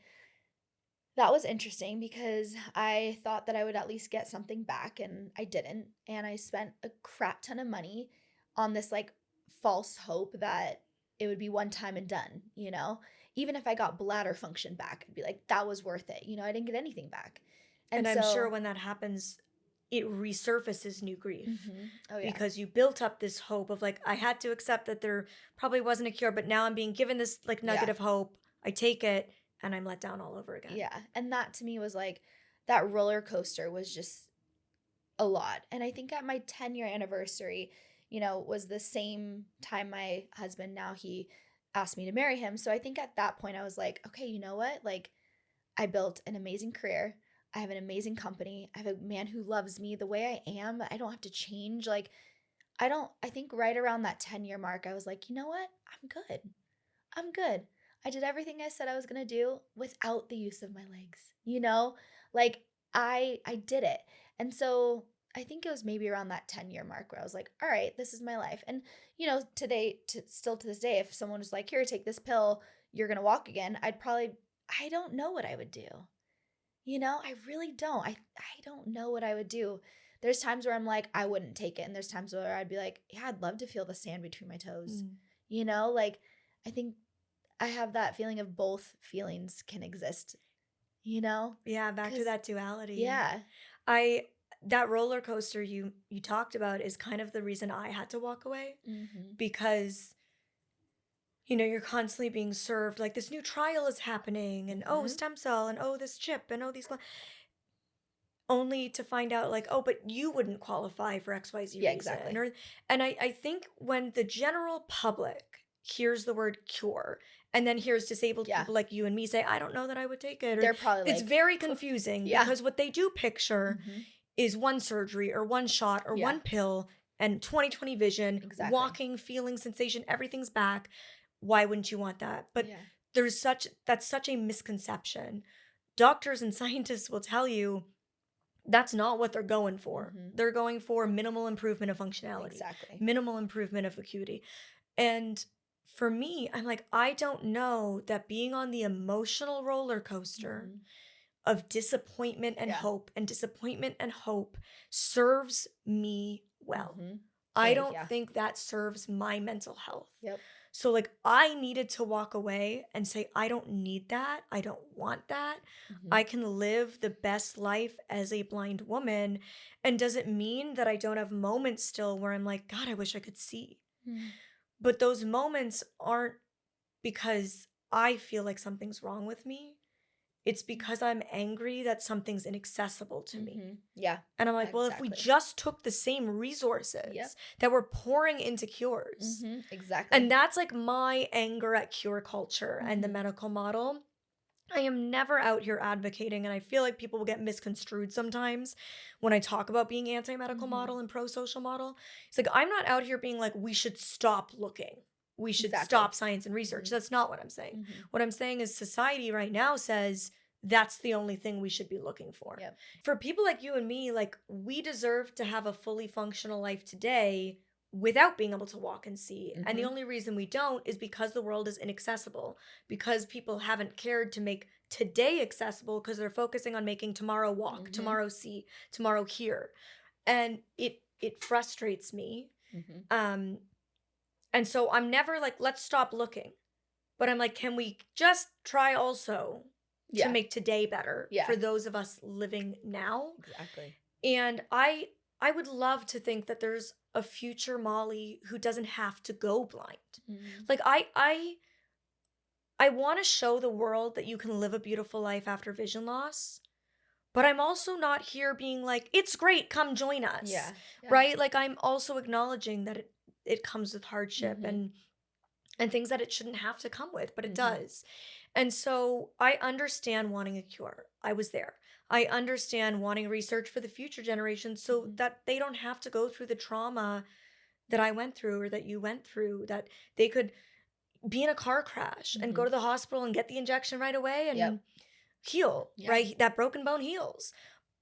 that was interesting because I thought that I would at least get something back and I didn't. And I spent a crap ton of money on this like false hope that it would be one time and done. Even if I got bladder function back, I'd be like, that was worth it. I didn't get anything back. And And I'm sure so, when that happens, it resurfaces new grief oh yeah. because you built up this hope of like, I had to accept that there probably wasn't a cure, but now I'm being given this like nugget Yeah. of hope. I take it and I'm let down all over again. Yeah. And that to me was like, that roller coaster was just a lot. And I think at my 10-year anniversary, was the same time my husband, now he asked me to marry him. So I think at that point I was like, okay, you know what? Like, I built an amazing career. I have an amazing company. I have a man who loves me the way I am. I don't have to change. Like, I think right around that 10-year mark, I was like, you know what? I'm good. I'm good. I did everything I said I was going to do without the use of my legs. Like I did it. And so I think it was maybe around that 10-year mark where I was like, all right, this is my life. And today still to this day, if someone was like, here, take this pill, you're going to walk again, I don't know what I would do. I really don't. I don't know what I would do. There's times where I'm like, I wouldn't take it. And there's times where I'd be like, yeah, I'd love to feel the sand between my toes. Like I think I have that feeling of both feelings can exist, Yeah, back to that duality. Yeah. That roller coaster you talked about is kind of the reason I had to walk away because you're constantly being served like this new trial is happening and oh stem cell and oh this chip and oh these only to find out like oh but you wouldn't qualify for XYZ Yeah, reason exactly. and I think when the general public hears the word cure and then hears disabled Yeah. people like you and me say I don't know that I would take it or They're probably it's like, very confusing yeah. because what they do picture Mhm. is one surgery or one shot or Yeah. one pill and 20/20 vision, Exactly. walking, feeling, sensation, everything's back. Why wouldn't you want that? But Yeah. that's such a misconception. Doctors and scientists will tell you that's not what they're going for. They're going for minimal improvement of functionality, Exactly. minimal improvement of acuity. And for me, I'm like, I don't know that being on the emotional roller coaster of disappointment and Yeah. hope and disappointment and hope serves me well. I Yeah, don't yeah. think that serves my mental health. Yep. So like I needed to walk away and say I don't need that. I don't want that. I can live the best life as a blind woman. And does it mean that I don't have moments still where I'm like, God, I wish I could see. But those moments aren't because I feel like something's wrong with me. It's because I'm angry that something's inaccessible to me. Yeah. And I'm like, well, if we Exactly. just took the same resources that we're pouring into cures. Exactly. And that's like my anger at cure culture and the medical model. I am never out here advocating, and I feel like people will get misconstrued sometimes when I talk about being anti-medical model and pro-social model. It's like, I'm not out here being like, we should stop looking. We should Exactly. stop science and research. That's not what I'm saying. What I'm saying is society right now says that's the only thing we should be looking for. Yep. For people like you and me, like we deserve to have a fully functional life today without being able to walk and see. And the only reason we don't is because the world is inaccessible, because people haven't cared to make today accessible because they're focusing on making tomorrow walk, tomorrow see, tomorrow hear. And it frustrates me. And so I'm never like, let's stop looking. But I'm like, can we just try also to make today better for those of us living now? Exactly. And I would love to think that there's a future Molly who doesn't have to go blind. Like I want to show the world that you can live a beautiful life after vision loss. But I'm also not here being like, it's great, come join us. Yeah. Right? Like I'm also acknowledging that it comes with hardship and things that it shouldn't have to come with, but it does. And so I understand wanting a cure. I was there. I understand wanting research for the future generations so that they don't have to go through the trauma that I went through or that you went through, that they could be in a car crash and go to the hospital and get the injection right away and heal, right? That broken bone heals.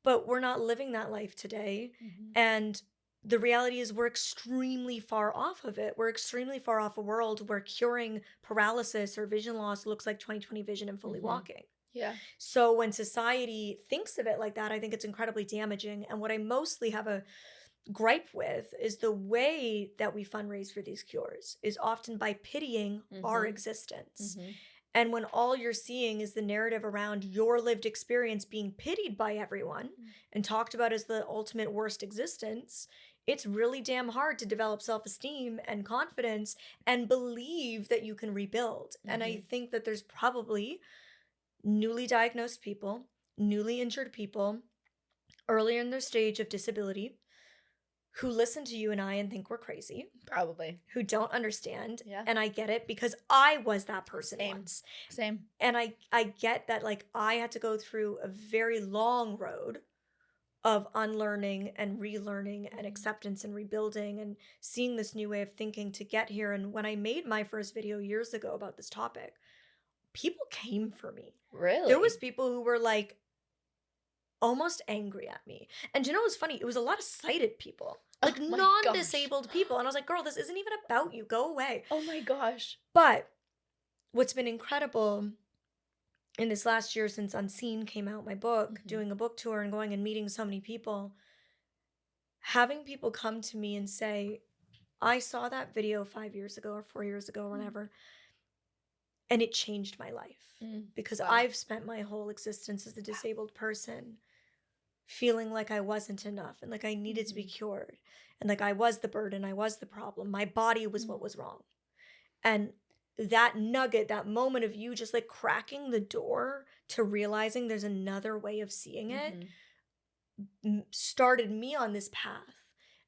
But we're not living that life today. And the reality is we're extremely far off of it. We're extremely far off a world where curing paralysis or vision loss looks like 20/20 vision and fully Mhm. walking. Yeah. So when society thinks of it like that, I think it's incredibly damaging. And what I mostly have a gripe with is the way that we fundraise for these cures is often by pitying our Mhm. existence. Mhm. And when all you're seeing is the narrative around your lived experience being pitied by everyone Mm. and talked about as the ultimate worst existence, it's really damn hard to develop self esteem and confidence and believe that you can rebuild. And I Mhm. think that there's probably newly diagnosed people, newly injured people, earlier in their stage of disability, who listen to you and I and think we're crazy, Probably. who don't understand. Yeah. And I get it because I was that person Same. once. Same. And I get that like I had to go through a very long road of unlearning and relearning and Mhm. acceptance and rebuilding and seeing this new way of thinking to get here. And when I made my first video years ago about this topic, people came for me. There was Really? people who were like almost angry at me. And you know what's funny? It was a lot of sighted people, Oh like my gosh. non-disabled people. And I was like, girl, this isn't even about you. Go away. Oh my gosh. But what's been incredible in this last year since Unseen came out, my book, Mhm. doing a book tour and going and meeting so many people, having people come to me and say, I saw that video 5 years ago or 4 years ago or Mm. whatever, and it changed my life Mm. because Wow. I've spent my whole existence as a disabled person feeling like I wasn't enough and like I needed to be Mhm. cured and like I was the burden, I was the problem. My body was what Mm. was wrong. And that nugget, that moment of you just like cracking the door to realizing there's another way of seeing it Mhm. started me on this path.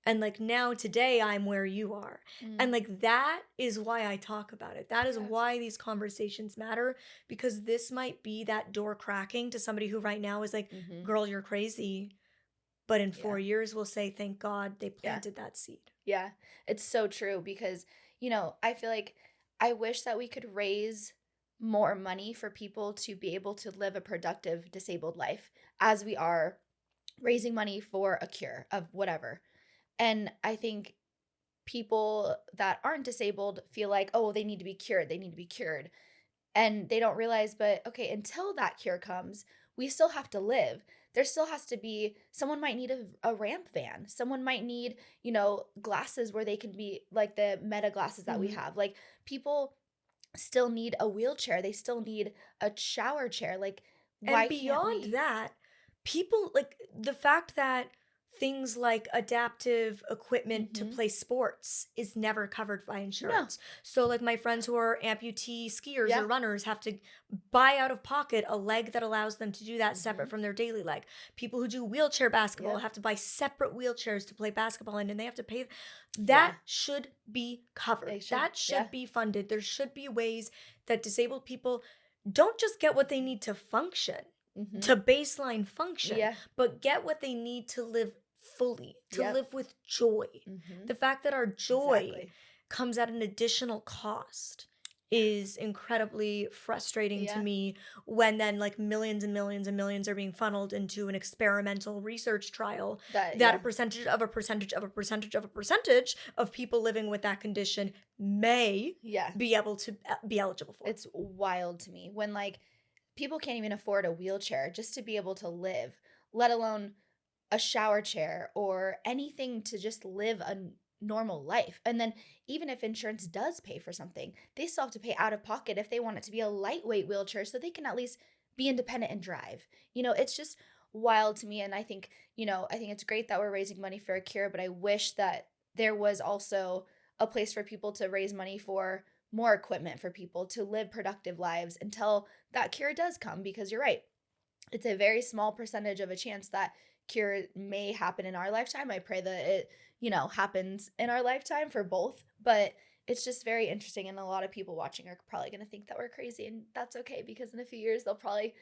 And like now today I'm where you are. And Mm. like that is why I talk about it. That is Yeah. why these conversations matter because this might be that door cracking to somebody who right now is like, Mhm. girl, you're crazy. But in Yeah. 4 years, we'll say, thank God they Yeah. planted that seed. Yeah. It's so true because, I feel like I wish that we could raise more money for people to be able to live a productive disabled life as we are raising money for a cure of whatever. And I think people that aren't disabled feel like, oh, they need to be cured. They need to be cured. And they don't realize, but okay, until that cure comes, we still have to live. There still has to be, someone might need a ramp van. Someone might need, glasses where they can be like the meta glasses that we Mhm. have. Like people still need a wheelchair. They still need a shower chair. Like, And why can't beyond we? that, people like the fact that things like adaptive equipment to Mm-hmm. play sports is never covered by No. insurance. So, like my friends who are amputee skiers or Yeah. runners have to buy out of pocket a leg that allows them to do that Mm-hmm. separate from their daily leg. People who do wheelchair basketball Yep. have to buy separate wheelchairs to play basketball in, and they have to pay. Yeah. That should be covered. They should. That Yeah. should be funded. There should be ways that disabled people don't just get what they need to function, Mm-hmm. to baseline function, Yeah. but get what they need to live fully, to Yep. live with joy. Mm-hmm. The fact that our joy Exactly. comes at an additional cost is incredibly frustrating to Yeah. me when then like millions and millions and millions are being funneled into an experimental research trial That, that a yeah. percentage of a percentage of a percentage of a percentage of people living with that condition may Yeah. be able to be eligible for. It's wild to me when like people can't even afford a wheelchair just to be able to live, let alone a shower chair or anything to just live a normal life. And then even if insurance does pay for something, they still have to pay out of pocket if they want it to be a lightweight wheelchair so they can at least be independent and drive. It's just wild to me and I think it's great that we're raising money for a cure, but I wish that there was also a place for people to raise money for more equipment for people to live productive lives until that cure does come because you're right. It's a very small percentage of a chance that cure may happen in our lifetime. I pray that it, happens in our lifetime for both, but it's just very interesting and a lot of people watching are probably going to think that we're crazy and that's okay because in a few years they'll probably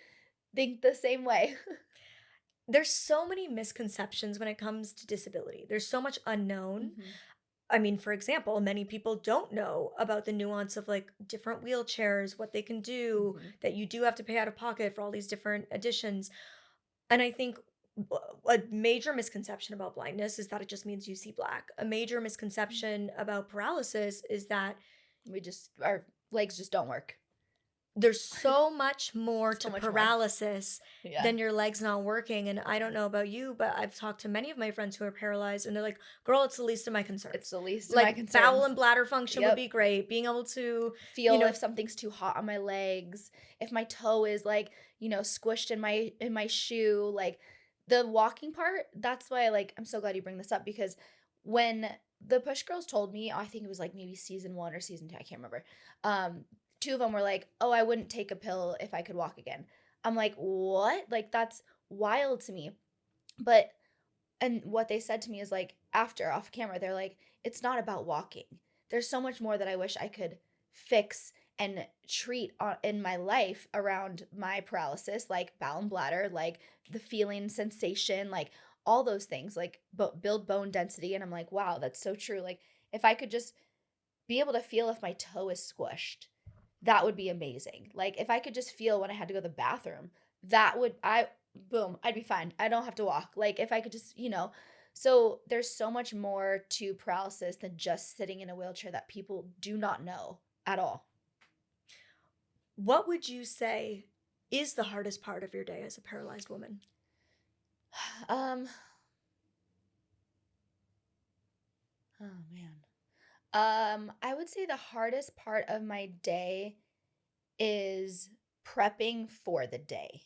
think the same way. There's so many misconceptions when it comes to disability. There's so much unknown. Mhm. I mean, for example, many people don't know about the nuance of like different wheelchairs, what they can do, Mhm. that you do have to pay out of pocket for all these different additions. And I think a major misconception about blindness is that it just means you see black. A major misconception about paralysis is that our legs just don't work. there's so much more So to much more. paralysis Yeah. than your legs not working. And I don't know about you, but I've talked to many of my friends who are paralyzed, and they're like, girl, it's the least of my It's concerns. the least of my Like bowel concerns. and bladder function would Yep. be great. Being able to, you Feel know, if something's too hot on my legs, if my toe is like, squished in my shoe, like the walking part, that's why I'm so glad you bring this up because when the Push Girls told me, I think it was like maybe season 1 or season 2, I can't remember. Two of them were like, "Oh, I wouldn't take a pill if I could walk again." I'm like, "What?" Like that's wild to me. But and what they said to me is like after off camera, they're like, it's not about walking. There's so much more that I wish I could fix and treat in my life around my paralysis, like bowel and bladder, like the feeling, sensation, like all those things, like build bone density. And I'm like, wow, that's so true. Like if I could just be able to feel if my toe is squished, that would be amazing. Like if I could just feel when I had to go to the bathroom, that would I boom, I'd be fine. I don't have to walk. Like if I could just, so there's so much more to paralysis than just sitting in a wheelchair that people do not know at all. what would you say is the hardest part of your day as a paralyzed woman? Um, oh man. I would say the hardest part of my day is prepping for the day.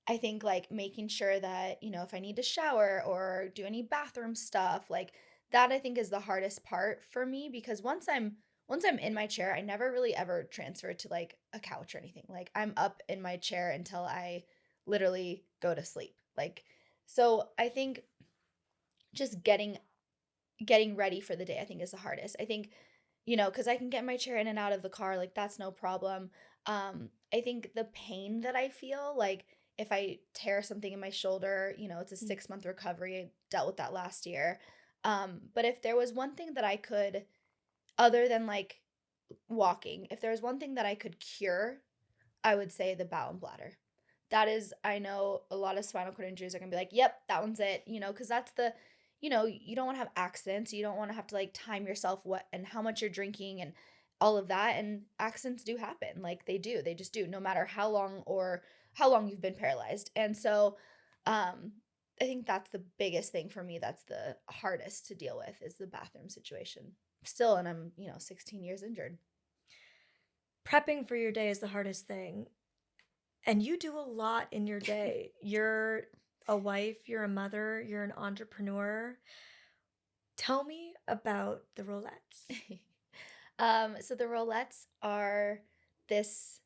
I think like making sure that, if I need to shower or do any bathroom stuff, like that I think is the hardest part for me because once I'm in my chair, I never really ever transfer to like a couch or anything. Like I'm up in my chair until I literally go to sleep. Like so I think just getting ready for the day I think is the hardest. I think cuz I can get my chair in and out of the car, like that's no problem. I think the pain that I feel like if I tear something in my shoulder, it's a Mm. 6-month recovery. I dealt with that last year. But if there was one thing that I could other than like walking, if there was one thing that I could cure, I would say the bowel and bladder. That is, I know a lot of spinal cord injuries are gonna be like, yep, that one's it, because that's you don't want to have accidents. You don't want to have to like time yourself what and how much you're drinking and all of that. And accidents do happen. Like they do. They just do, no matter how long you've been paralyzed. And so I think that's the biggest thing for me. That's the hardest to deal with is the bathroom situation. Still, and I'm, 16 years injured. Prepping for your day is the hardest thing. And you do a lot in your day. You're a wife, you're a mother, you're an entrepreneur. Tell me about the Rollettes. So the Rollettes are this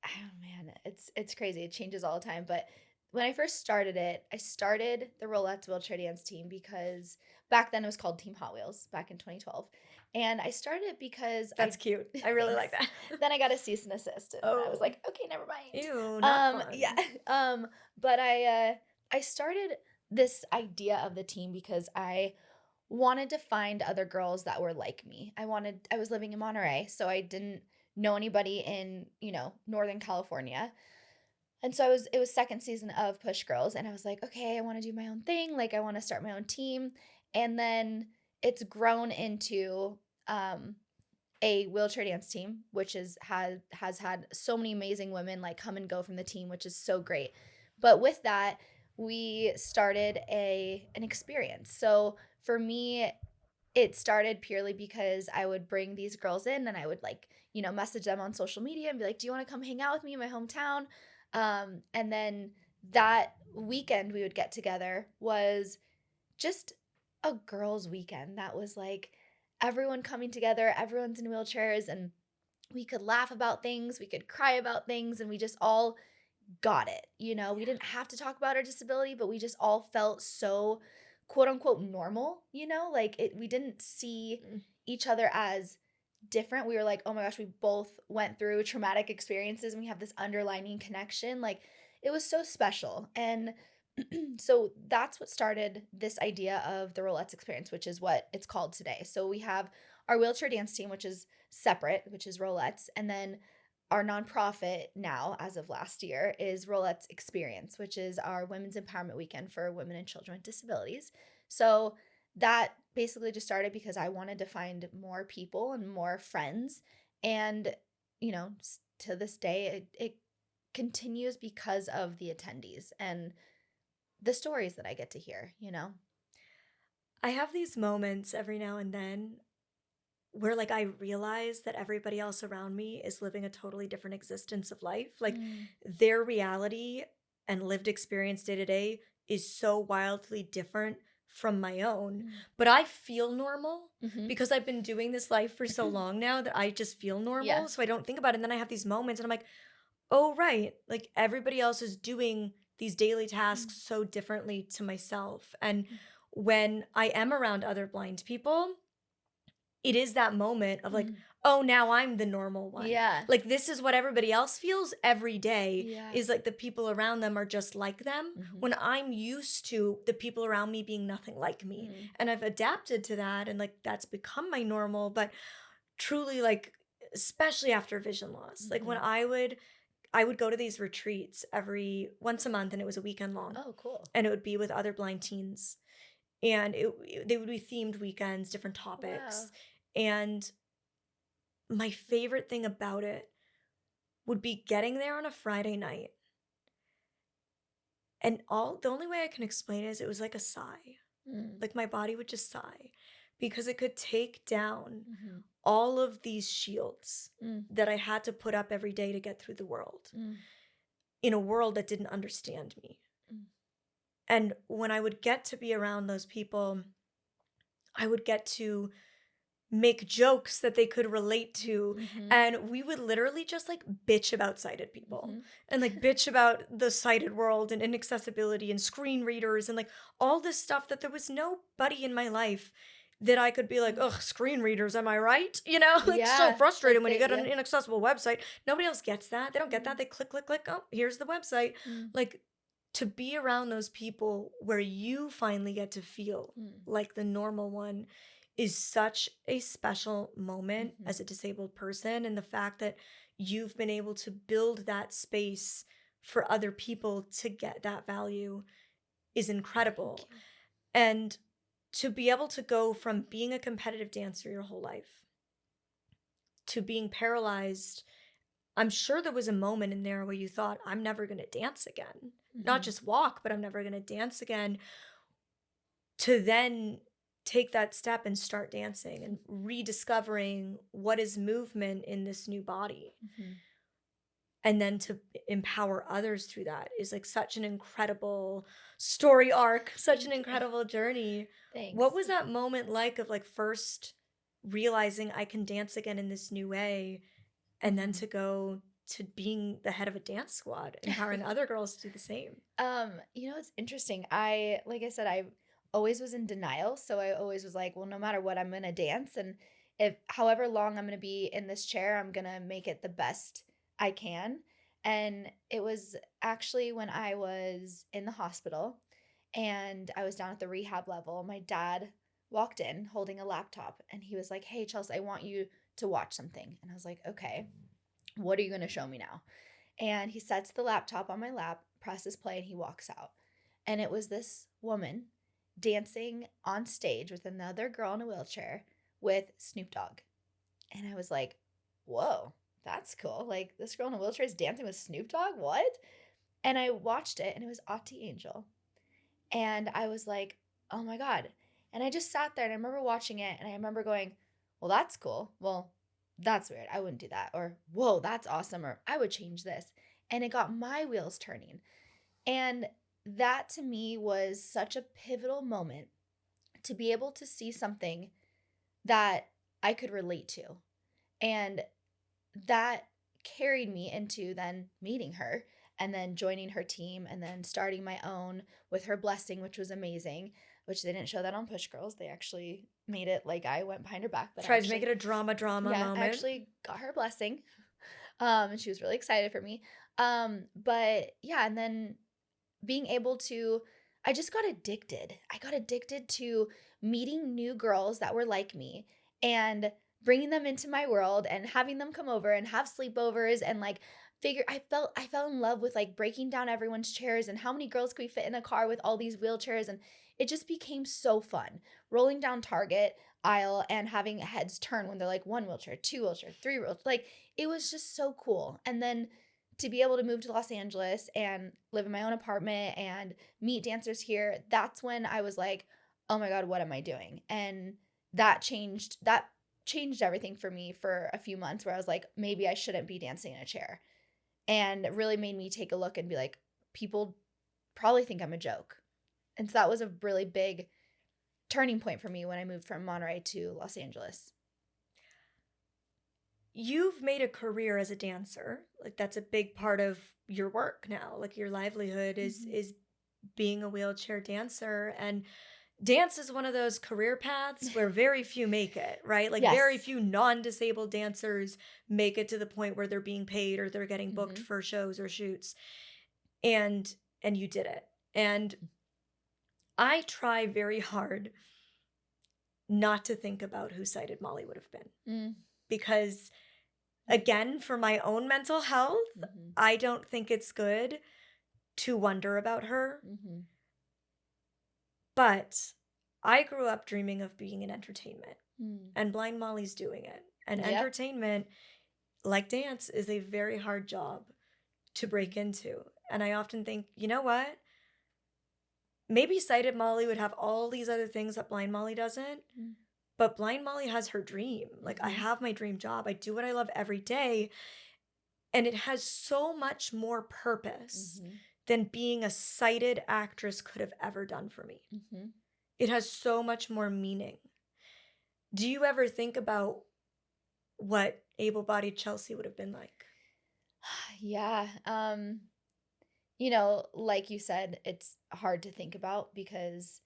oh man, it's crazy. It changes all the time. But when I first started it, I started the Rollettes wheelchair dance team because back then it was called Team Hot Wheels back in 2012. And I started it because That's cute. I really like thanks. that. Then I got a cease and assist and I was Oh, like, okay, never mind. ew, not Yeah. fun. But I started this idea of the team because I wanted to find other girls that were like me. I was living in Monterey, so I didn't know anybody in, Northern California. And so it was second season of Push Girls and I was like, okay, I want to do my own thing, like I want to start my own team. And then it's grown into a wheelchair dance team, which has had so many amazing women like come and go from the team, which is so great. But with that, we started an experience. So for me, it started purely because I would bring these girls in and I would like, message them on social media and be like, do you want to come hang out with me in my hometown? And then that weekend we would get together was just a girls' weekend that was like everyone coming together, everyone's in wheelchairs, and we could laugh about things, we could cry about things, and we just all got it. We didn't have to talk about our disability, but we just all felt so quote unquote normal, like we didn't see Mm. each other as different. We were like, oh my gosh, we both went through traumatic experiences and we have this underlining connection. Like it was so special. And so that's what started this idea of the Rollettes experience, which is what it's called today. So we have our wheelchair dance team, which is separate, which is Rollettes. And then our nonprofit now, as of last year, is Rollettes Experience, which is our Women's Empowerment Weekend for women and children with disabilities. So that basically just started because I wanted to find more people and more friends. And, to this day, it continues because of the attendees and the stories that I get to hear. I have these moments every now and then where like I realize that everybody else around me is living a totally different existence of life. Like Mm, their reality and lived experience day to day is so wildly different from my own. mm, But I feel normal mhm. because I've been doing this life for so long now that I just feel Yeah. normal. So I don't think about it. And then I have these moments and I'm like, oh, right. Like everybody else is doing these daily Mm, tasks so differently to myself. And mm, when I am around other blind people, it is that moment of like, mm. oh, now I'm the normal one. Yeah. Like this is what everybody else feels every day Yeah. is like the people around them are just like them Mhm. when I'm used to the people around me being nothing like me. Mm, And I've adapted to that and like that's become my normal, but truly like especially after vision loss. Like when mhm. I would go to these retreats every once a month and it was a weekend long Oh, cool. and it would be with other blind teens and they would be themed weekends, different Wow. topics. And my favorite thing about it would be getting there on a Friday night. And all the only way I can explain it is it was like a sigh. Mm, Like my body would just sigh because it could take down mhm, all of these shields mm, that I had to put up every day to get through the world mm, in a world that didn't understand me. mm, And when I would get to be around those people, I would get to make jokes that they could relate to. mhm, And we would literally just like bitch about sighted people mhm. and like bitch about the sighted world and inaccessibility and screen readers and like all this stuff that there was nobody in my life that I could be like, Mm. ugh, screen readers, am I right? You know, like so Yeah, frustrated like when you they get on yeah. an inaccessible website. Nobody else gets that. They don't get that. Mm, They click, click, click. Oh, here's the website. mm, Like to be around those people where you finally get to feel mm, like the normal one is such a special moment mhm. as a disabled person. And the fact that you've been able to build that space for other people to get that value is Thank incredible. you. And to be able to go from being a competitive dancer your whole life to being paralyzed, I'm sure there was a moment in there where you thought, I'm never going to dance again. Not Mhm, just walk, but I'm never going to dance again. To then take that step and start dancing and rediscovering what is movement in this new body mhm. and then to empower others through that is like such an incredible story arc, such an Thank you. incredible journey. What Thanks. was that moment like of like first realizing I can dance again in this new way and then Mhm. to go to being the head of a dance squad empowering other girls to do the same? It's interesting. Like I said, I always was in denial. So I always was like, well, no matter what, I'm gonna dance. And if however long I'm gonna be in this chair, I'm gonna make it the best I can. And it was actually when I was in the hospital and I was down at the rehab level, my dad walked in holding a laptop and he was like, hey, Chelsea, I want you to watch something. And I was like, okay, what are you gonna show me now? And he sets the laptop on my lap, presses play, and he walks out. And it was this woman dancing on stage with another girl in a wheelchair with Snoop Dogg. And I was like, whoa, that's cool. Like, this girl in a wheelchair is dancing with Snoop Dogg? What? And I watched it, and it was Ati Angel. And I was like, oh my God. And I just sat there and I remember watching it and I remember going, well, that's cool. Well, that's weird. I wouldn't do that. Or, whoa, that's awesome. Or, I would change this. And it got my wheels turning. And that to me was such a pivotal moment to be able to see something that I could relate to. And that carried me into then meeting her and then joining her team and then starting my own with her blessing, which was amazing, which they didn't show that on Push Girls. They actually made it like I went behind her back, but I Tried to make actually, it a drama yeah, I moment. actually got her blessing. And she was really excited for me. But yeah, and then being able to, I just got addicted. I got addicted to meeting new girls that were like me and bringing them into my world and having them come over and have sleepovers and like I fell in love with like breaking down everyone's chairs and how many girls could we fit in a car with all these wheelchairs, and it just became so fun rolling down Target aisle and having heads turn when they're like one wheelchair, two wheelchair, three wheelchair. Like it was just so cool. And then to be able to move to Los Angeles and live in my own apartment and meet dancers here, that's when I was like, oh my God, what am I doing? And that changed everything for me for a few months where I was like, maybe I shouldn't be dancing in a chair. And it really made me take a look and be like, people probably think I'm a joke. And so that was a really big turning point for me when I moved from Monterey to Los Angeles. You've made a career as a dancer. Like that's a big part of your work now. Like your livelihood is being a wheelchair dancer, and dance is one of those career paths where very few make it, right? Like very Yes. few non-disabled dancers make it to the point where they're being paid or they're getting booked Mhm. for shows or shoots. And you did it. And I try very hard not to think about who sighted Molly would have been, Mm. because again, for my own mental health, Mhm. I don't think it's good to wonder about her. Mhm. But I grew up dreaming of being in entertainment, Mm. and Blind Molly's doing it. And Yep. entertainment, like dance, is a very hard job to break into. And I often think, you know what? Maybe sighted Molly would have all these other things that Blind Molly doesn't, Mm. but Blind Molly has her dream. Like, I Mhm. have my dream job. I do what I love every day. And it has so much more purpose Mhm. than being a sighted actress could have ever done for me. Mhm. It has so much more meaning. Do you ever think about what able-bodied Chelsie would have been like? Yeah. Like you said, it's hard to think about because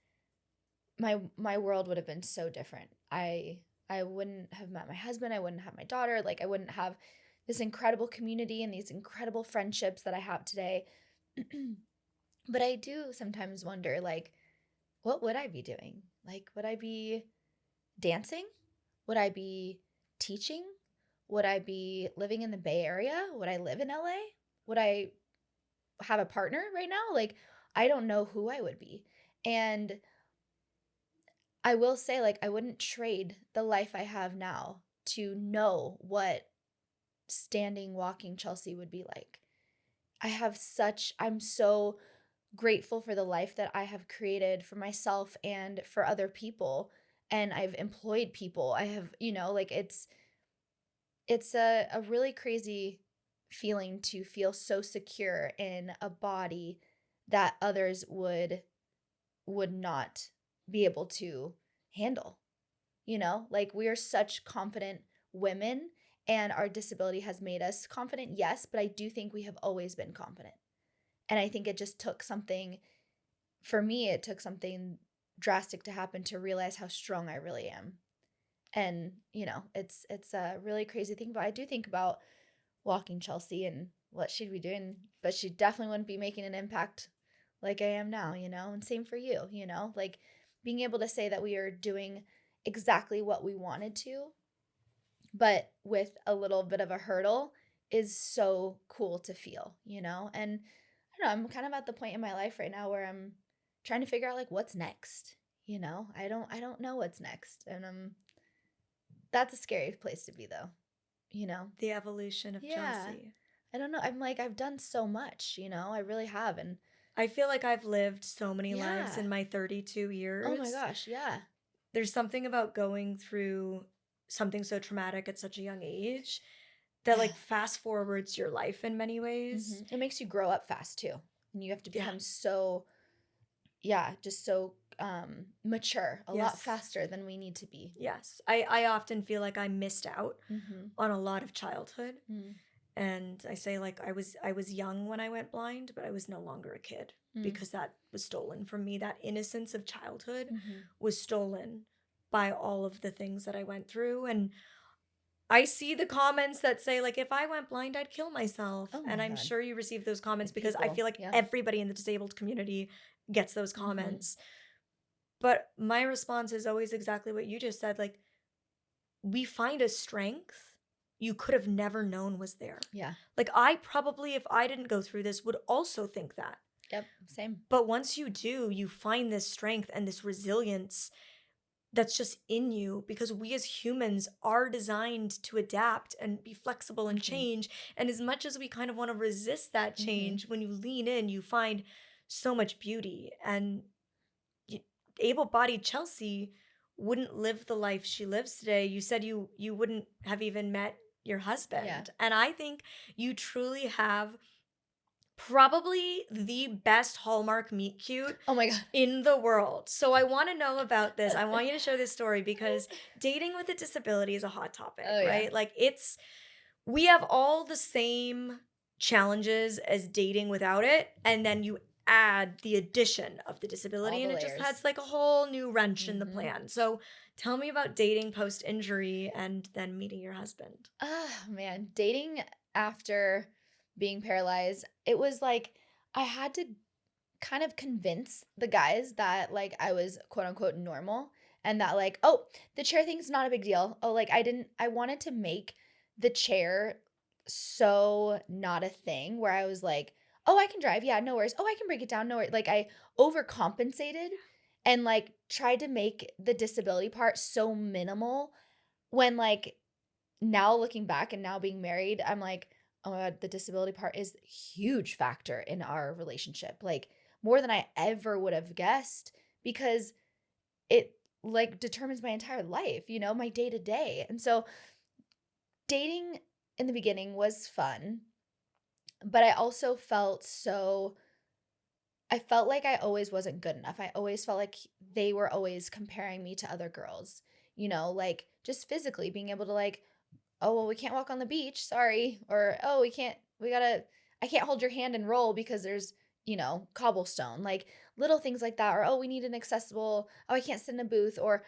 my world would have been so different. I wouldn't have met my husband, I wouldn't have my daughter, like I wouldn't have this incredible community and these incredible friendships that I have today. But I do sometimes wonder like what would I be doing? Like would I be dancing? Would I be teaching? Would I be living in the Bay Area? Would I live in LA? Would I have a partner right now? Like I don't know who I would be. And I will say, like, I wouldn't trade the life I have now to know what standing, walking Chelsie would be like. I'm so grateful for the life that I have created for myself and for other people. And I've employed people. I have, like it's a really crazy feeling to feel so secure in a body that others would not be able to handle. Like we are such confident women and our disability has made us confident, yes, but I do think we have always been confident. And I think it just took something, for me, it took something drastic to happen to realize how strong I really am. And, it's a really crazy thing, but I do think about walking Chelsie and what she'd be doing, but she definitely wouldn't be making an impact like I am now, and same for you, like being able to say that we are doing exactly what we wanted to, but with a little bit of a hurdle is so cool to feel, and I don't know, I'm kind of at the point in my life right now where I'm trying to figure out like what's next, I don't know what's next, and that's a scary place to be though, you know. The evolution of Yeah. Chelsie. I don't know. I'm like, I've done so much, I really have. And I feel like I've lived so many lives yeah. in my 32 Oh my years. gosh. Yeah. There's something about going through something so traumatic at such a young age that Yeah. like fast forwards your life in many ways. It makes you grow up fast too. And you have to Yeah. become so, yeah, just so mature a lot Yes. faster than we need to be. Yes. I often feel like I missed out Mm-hmm. on a lot of childhood. Mm-hmm. And I say like I was young when I went blind, but I was no longer a kid because that was stolen from me. That innocence of childhood Mm-hmm. was stolen by all of the things that I went through. And I see the comments that say like if I went blind I'd kill myself. Oh And my I'm God. sure you receive those comments because I People. feel like Yeah. everybody in the disabled community gets those Mm-hmm. comments. But my response is always exactly what you just said, like we find a strength you could have never known was there. Yeah. Like, I probably, if I didn't go through this, would also think that. Yep. Same. But once you do, you find this strength and this resilience that's just in you, because we as humans are designed to adapt and be flexible and Mhm. change. And as much as we kind of want to resist that Mhm. change, when you lean in, you find so much beauty. And y- able-bodied Chelsea wouldn't live the life she lives today. You said you wouldn't have even met your Yeah. husband. And I think you truly have probably the best Hallmark meet cute Oh my god. in the world. So I want to know about this. I want you to share this story, because dating with a disability is a hot topic, Oh yeah. right? Like, we have all the same challenges as dating without it, and then you add the addition of the All disability, the and it just layers. adds like a whole new wrench in the Mhm. plan. So tell me about dating post injury and then meeting your husband. Ah, man, dating after being paralyzed, it was like I had to kind of convince the guys that like I was quote unquote normal, and that like, oh, the chair thing's not a big deal. Oh, like I wanted to make the chair so not a thing where I was like, oh, I can drive. Yeah, no worries. Oh, I can break it down. No worries. Like I overcompensated and like tried to make the disability part so minimal when like now looking back and now being married, I'm like, oh my God, the disability part is a huge factor in our relationship. Like more than I ever would have guessed, because it like determines my entire life, my day to day. And so dating in the beginning was fun, but I also I felt like I always wasn't good enough. I always felt like they were always comparing me to other girls, like just physically being able to like, oh, well, we can't walk on the beach, sorry. Or, oh, I can't hold your hand and roll because there's, cobblestone. Like little things like that. Or, oh, we need an accessible, oh, I can't sit in a booth. Or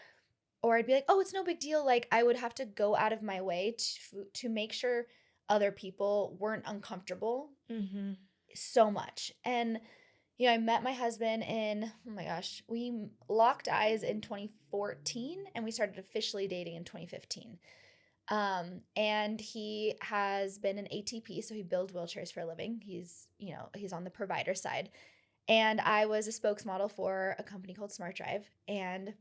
I'd be like, oh, it's no big deal. Like I would have to go out of my way to make sure other people weren't uncomfortable Mm-hmm. so much. And, I met my husband in, oh my gosh, we locked eyes in 2014 and we started officially dating in 2015. And he has been an ATP, so he builds wheelchairs for a living. He's on the provider side. And I was a spokesmodel for a company called Smart Drive, and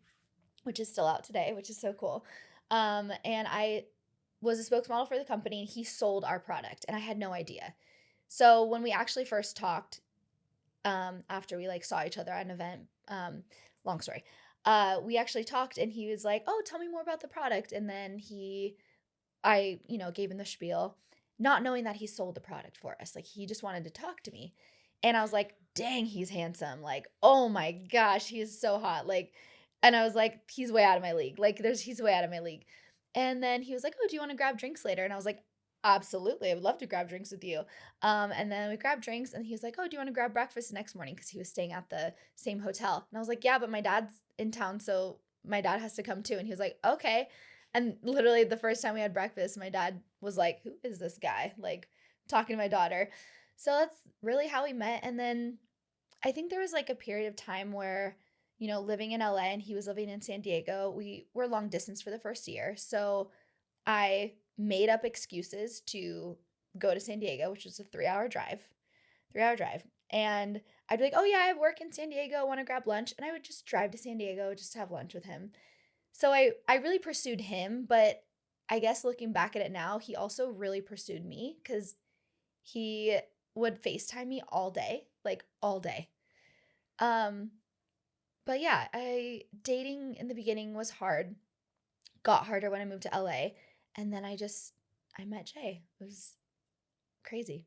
which is still out today, which is so cool. And I was a spokesmodel for the company, and he sold our product, and I had no idea. So when we actually first talked, after we like saw each other at an event, long story, we actually talked, and he was like, "Oh, tell me more about the product," and then I, gave him the spiel, not knowing that he sold the product for us. Like he just wanted to talk to me. And I was like, dang, he's handsome. Like, oh my gosh, he is so hot. Like, and I was like, he's way out of my league. Like, he's way out of my league. And then he was like, oh, do you want to grab drinks later? And I was like, absolutely. I would love to grab drinks with you. And then we grabbed drinks, and he was like, oh, do you want to grab breakfast the next morning? Because he was staying at the same hotel. And I was like, yeah, but my dad's in town. So my dad has to come too. And he was like, okay. And literally the first time we had breakfast, my dad was like, who is this guy? Like talking to my daughter. So that's really how we met. And then I think there was like a period of time where, living in LA and he was living in San Diego, we were long distance for the first year. So I made up excuses to go to San Diego, which was a 3 hour drive, 3 hour drive. And I'd be like, oh yeah, I work in San Diego, I want to grab lunch. And I would just drive to San Diego just to have lunch with him. So I really pursued him, but I guess looking back at it now, he also really pursued me because he would FaceTime me all day, like all day. Um, but yeah, I dating in the beginning was hard, got harder when I moved to LA, and then I met Jay. It was crazy.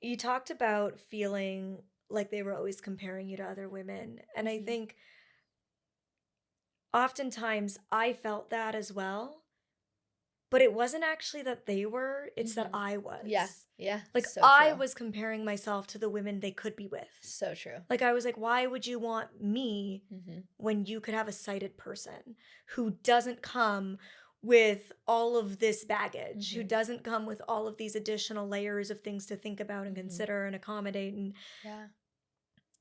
You talked about feeling like they were always comparing you to other women. And I Mhm. think oftentimes I felt that as well, but it wasn't actually that they were, it's that Mhm. I Yeah, was. yeah, Like, so I true. was comparing myself to the women they could be with. So true. Like, I was like, why would you want me Mhm. when you could have a sighted person who doesn't come with all of this baggage, who Mhm. doesn't come with all of these additional layers of things to think about and Mhm. consider and accommodate? And Yeah.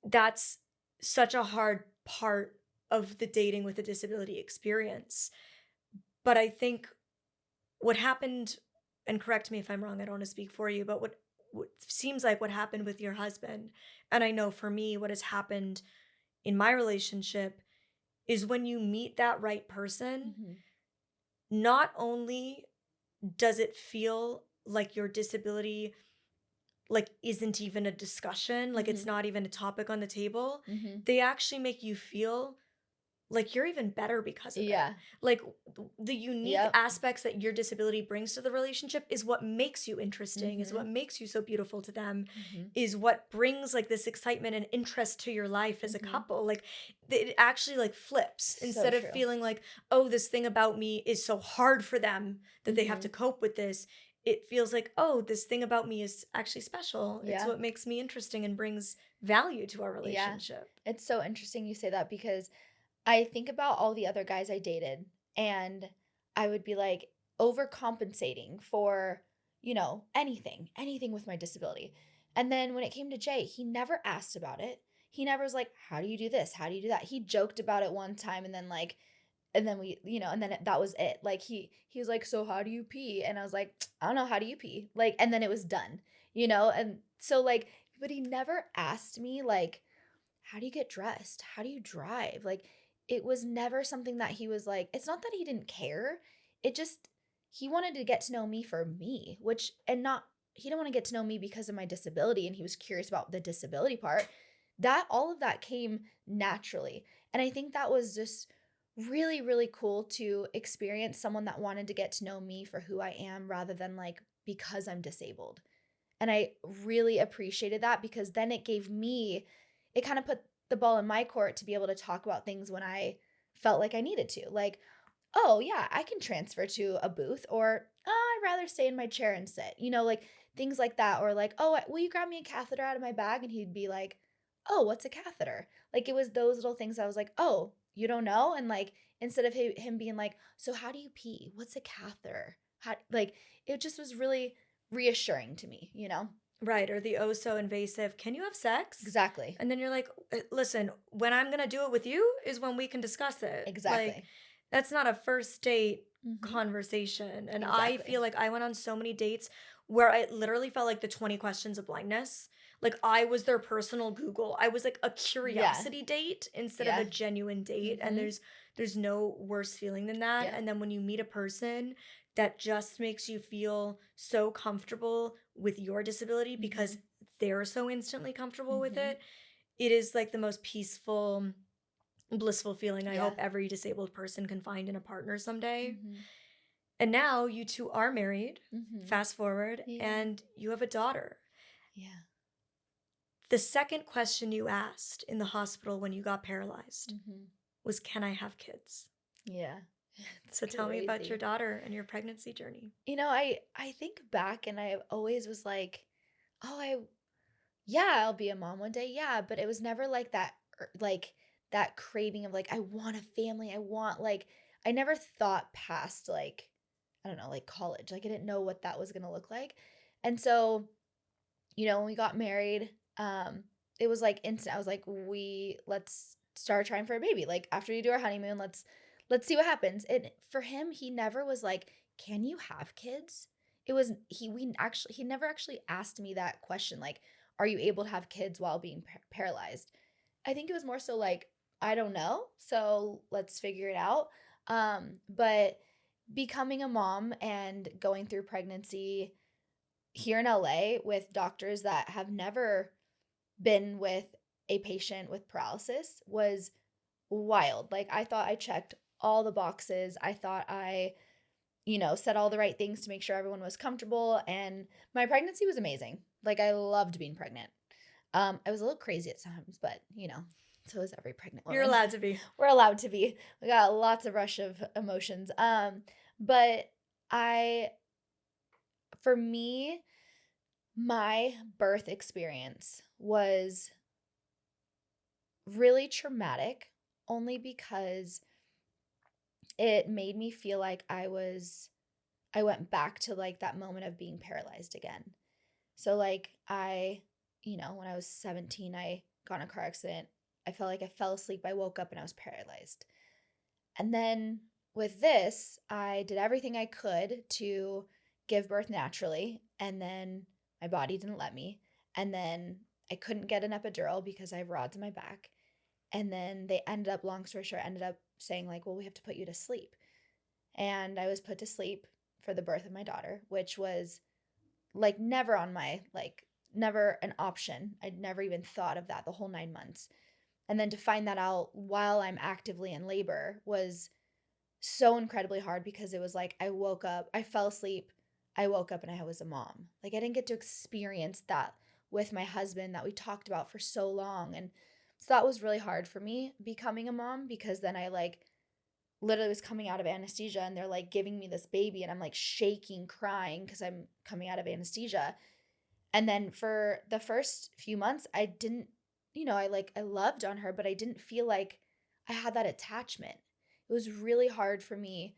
that's such a hard part of the dating with a disability experience. But I think what happened, and correct me if I'm wrong, I don't want to speak for you, but what seems like what happened with your husband, and I know for me, what has happened in my relationship is when you meet that right person, Mhm. not only does it feel like your disability like isn't even a discussion, like it's Mhm. not even a topic on the table, Mhm. they actually make you feel like you're even better because of it. Yeah. Like the unique Yep. aspects that your disability brings to the relationship is what makes you interesting, is what Mhm. makes you so beautiful to them, Mhm. is what brings like this excitement and interest to your life as a Mhm. couple. Like it actually like flips So instead of true. feeling like, oh, this thing about me is so hard for them that they have to Mhm. cope with this. It feels like, oh, this thing about me is actually special. It's Yeah. what makes me interesting and brings value to our Yeah. relationship. It's so interesting you say that because I think about all the other guys I dated and I would be like overcompensating for, anything with my disability. And then when it came to Jay, he never asked about it. He never was like, "How do you do this? How do you do that?" He joked about it one time and then and then that was it. Like he was like, "So how do you pee?" And I was like, "I don't know, how do you pee?" Like and then it was done. And so like but he never asked me like how do you get dressed? How do you drive? Like, it was never something that he was like, it's not that he didn't care. It just, he wanted to get to know me for me, he didn't want to get to know me because of my disability. And he was curious about the disability part. All of that came naturally. And I think that was just really, really cool to experience someone that wanted to get to know me for who I am rather than like because I'm disabled. And I really appreciated that because then it kind of put the ball in my court to be able to talk about things when I felt like I needed to. Like, oh, yeah, I can transfer to a booth, or oh, I'd rather stay in my chair and sit, like things like that. Or like, oh, will you grab me a catheter out of my bag? And he'd be like, oh, what's a catheter? Like, it was those little things I was like, oh, you don't know? And like, instead of him being like, so how do you pee? What's a catheter? It just was really reassuring to me? Right, or the oh so invasive, "Can you have sex?" Exactly. And then you're like, Listen, when I'm gonna do it with you is when we can discuss it." Like, Exactly. that's not a first date Mhm. conversation, and I feel Exactly. like I went on so many dates where I literally felt like the 20 questions of blindness. Like, I was their personal Google. I was like a Yeah. curiosity date instead of a Yeah. genuine date, and Mhm. there's no worse feeling than that, Yep. and then when you meet a person that just makes you feel so comfortable with your disability because Mhm. they're so instantly comfortable with Mhm. it. It is like the most peaceful, blissful feeling I hope Yeah. every disabled person can find in a partner someday. Mhm. And now you two are married, Mhm. fast forward, Yeah. and you have a daughter. Yeah. The second question you asked in the hospital when you got paralyzed Mhm. was, Can I have kids? Yeah. It's So tell me about your crazy. daughter and your pregnancy journey. I think back and I always was like, "Oh, yeah, I'll be a mom one day." Yeah, but it was never like that like that craving of like I want a family. I never thought past like I don't know, like college. Like I didn't know what that was going to look like. And so when we got married, it was like instant. I was like, let's start trying for a baby. Like after we do our honeymoon, let's see what happens. And for him, he never was like, "Can you have kids?" It was he never actually asked me that question like, "Are you able to have kids while being paralyzed?" I think it was more so like, "I don't know, so let's figure it out." But becoming a mom and going through pregnancy here in LA with doctors that have never been with a patient with paralysis was wild. Like I thought I checked all the boxes. I thought I, said all the right things to make sure everyone was comfortable and my pregnancy was amazing. Like I loved being pregnant. I was a little crazy at times, but so is every pregnant You're woman. allowed to be. We're allowed to be. We got lots of rush of emotions. But I for me my birth experience was really traumatic only because it made me feel like I went back to like that moment of being paralyzed again. So like when I was 17, I got in a car accident. I felt like I fell asleep. I woke up and I was paralyzed. And then with this, I did everything I could to give birth naturally, and then my body didn't let me. And then I couldn't get an epidural because I have rods in my back. And then they ended up, long story short, ended up saying, like, well, we have to put you to sleep. And I was put to sleep for the birth of my daughter, which was like never on my, like, never an option. I'd never even thought of that the whole 9 months. And then to find that out while I'm actively in labor was so incredibly hard because it was like I woke up, I fell asleep, I woke up and I was a mom. Like I didn't get to experience that with my husband that we talked about for so long. And so that was really hard for me becoming a mom because then I like literally was coming out of anesthesia and they're like giving me this baby and I'm like shaking, crying because I'm coming out of anesthesia. And then for the first few months, I didn't, I loved on her, but I didn't feel like I had that attachment. It was really hard for me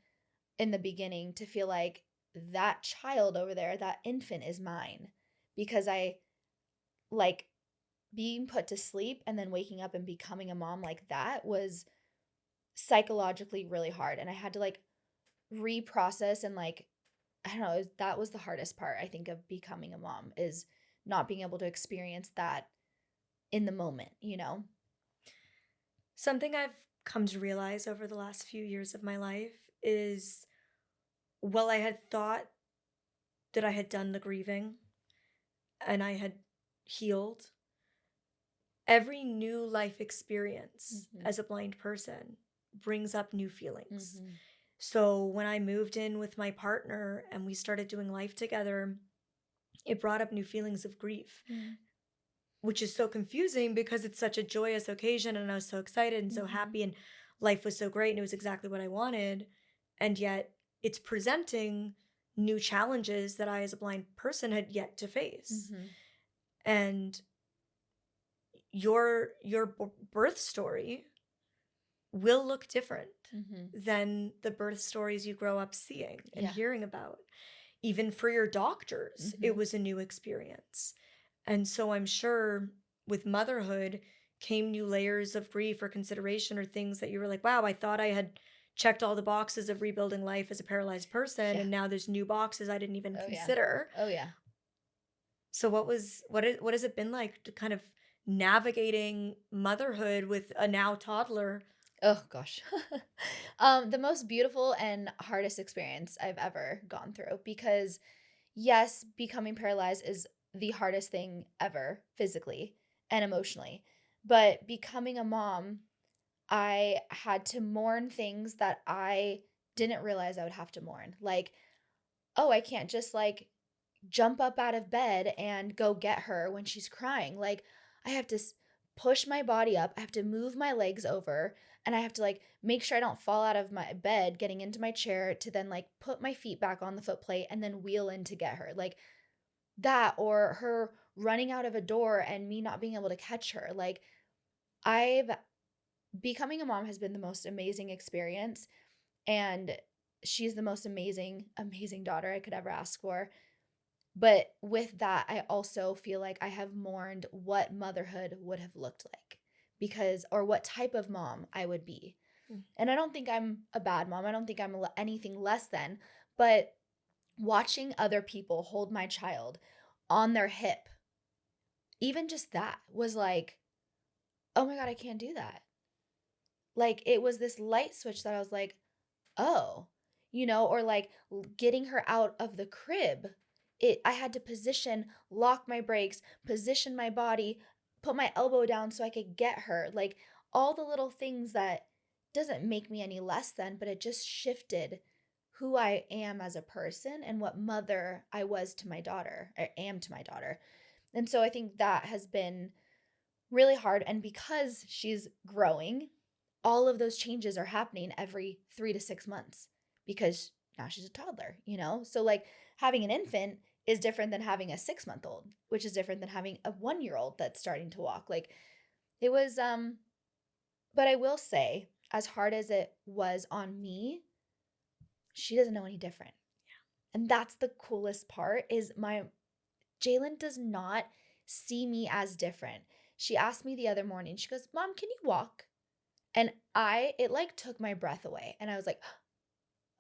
in the beginning to feel like that child over there, that infant is mine because I like being put to sleep and then waking up and becoming a mom like that was psychologically really hard. And I had to like reprocess and like, I don't know, that was the hardest part, I think, of becoming a mom is not being able to experience that in the moment. Something I've come to realize over the last few years of my life is, well, I had thought that I had done the grieving and I had healed. Every new life experience Mhm. as a blind person brings up new feelings. Mhm. So when I moved in with my partner and we started doing life together, it brought up new feelings of grief, Mm. which is so confusing because it's such a joyous occasion and I was so excited and so Mhm. happy and life was so great and it was exactly what I wanted. And yet it's presenting new challenges that I as a blind person had yet to face. Mhm. And your birth story will look different Mhm. than the birth stories you grow up seeing and Yeah. hearing about. Even for your doctors, it Mhm. was a new experience. And so I'm sure with motherhood came new layers of grief or consideration or things that you were like, wow, I thought I had checked all the boxes of rebuilding life as a paralyzed person, Yeah. and now there's new boxes I didn't even Oh yeah. consider. Oh yeah. So what has it been like to kind of navigating motherhood with a now toddler? Oh gosh. The most beautiful and hardest experience I've ever gone through because yes, becoming paralyzed is the hardest thing ever physically and emotionally. But becoming a mom, I had to mourn things that I didn't realize I would have to mourn. Like, oh, I can't just like jump up out of bed and go get her when she's crying. Like, I have to push my body up, I have to move my legs over, and I have to like make sure I don't fall out of my bed getting into my chair to then like put my feet back on the foot plate and then wheel in to get her. Like that, or her running out of a door and me not being able to catch her. Like, I've becoming a mom has been the most amazing experience. And she's the most amazing daughter I could ever ask for. But with that, I also feel like I have mourned what motherhood would have looked like because, or what type of mom I would be. Mm. And I don't think I'm a bad mom. I don't think I'm anything less than, but watching other people hold my child on their hip, even just that was like, oh my God, I can't do that. Like it was this light switch that I was like, oh, or like getting her out of the crib. I had to position, lock my brakes, position my body, put my elbow down so I could get her. Like all the little things that doesn't make me any less than, but it just shifted who I am as a person and what mother I was to my daughter, or am to my daughter. And so I think that has been really hard. And because she's growing, all of those changes are happening every 3 to 6 months because now she's a toddler. So, like, having an infant is different than having a 6 month old, which is different than having a 1 year old that's starting to walk. Like, it was, but I will say, as hard as it was on me, she doesn't know any different. And that's the coolest part is my Jalen does not see me as different. She asked me the other morning, she goes, Mom, can you walk? And it like took my breath away. And I was like,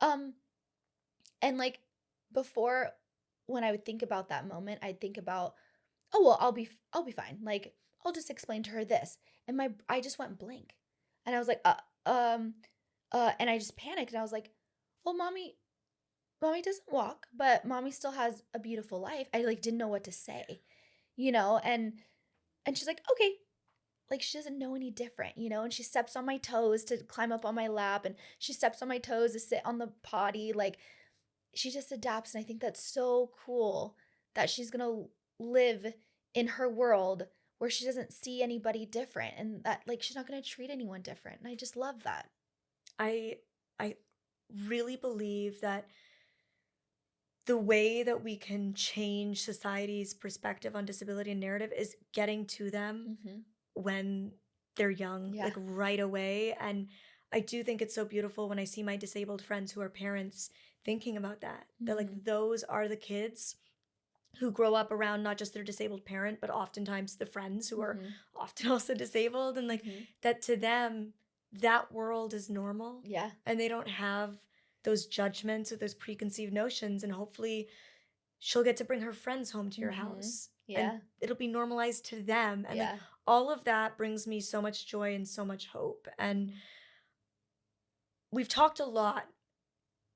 Um, and like before, when I would think about that moment, I'd think about, oh well, I'll be fine. Like I'll just explain to her this, and I just went blank, and I was like, um, and I just panicked, and I was like, well, mommy doesn't walk, but mommy still has a beautiful life. I like didn't know what to say, and she's like, okay. Like she doesn't know any different, and she steps on my toes to climb up on my lap, and she steps on my toes to sit on the potty. Like she just adapts, and I think that's so cool that she's gonna live in her world where she doesn't see anybody different, and that like she's not gonna treat anyone different. And I just love that. I I really believe that the way that we can change society's perspective on disability and narrative is getting to them Mhm. when they're young, Yeah. like right away. And I do think it's so beautiful when I see my disabled friends who are parents thinking about that. That Mhm. like those are the kids who grow up around not just their disabled parent, but oftentimes the friends who are Mhm. often also disabled. And like Mhm. that to them, that world is normal Yeah. and they don't have those judgments or those preconceived notions. And hopefully she'll get to bring her friends home to your Mhm. house and Yeah. it'll be normalized to them. And like Yeah. all of that brings me so much joy and so much hope. And Mhm. we've talked a lot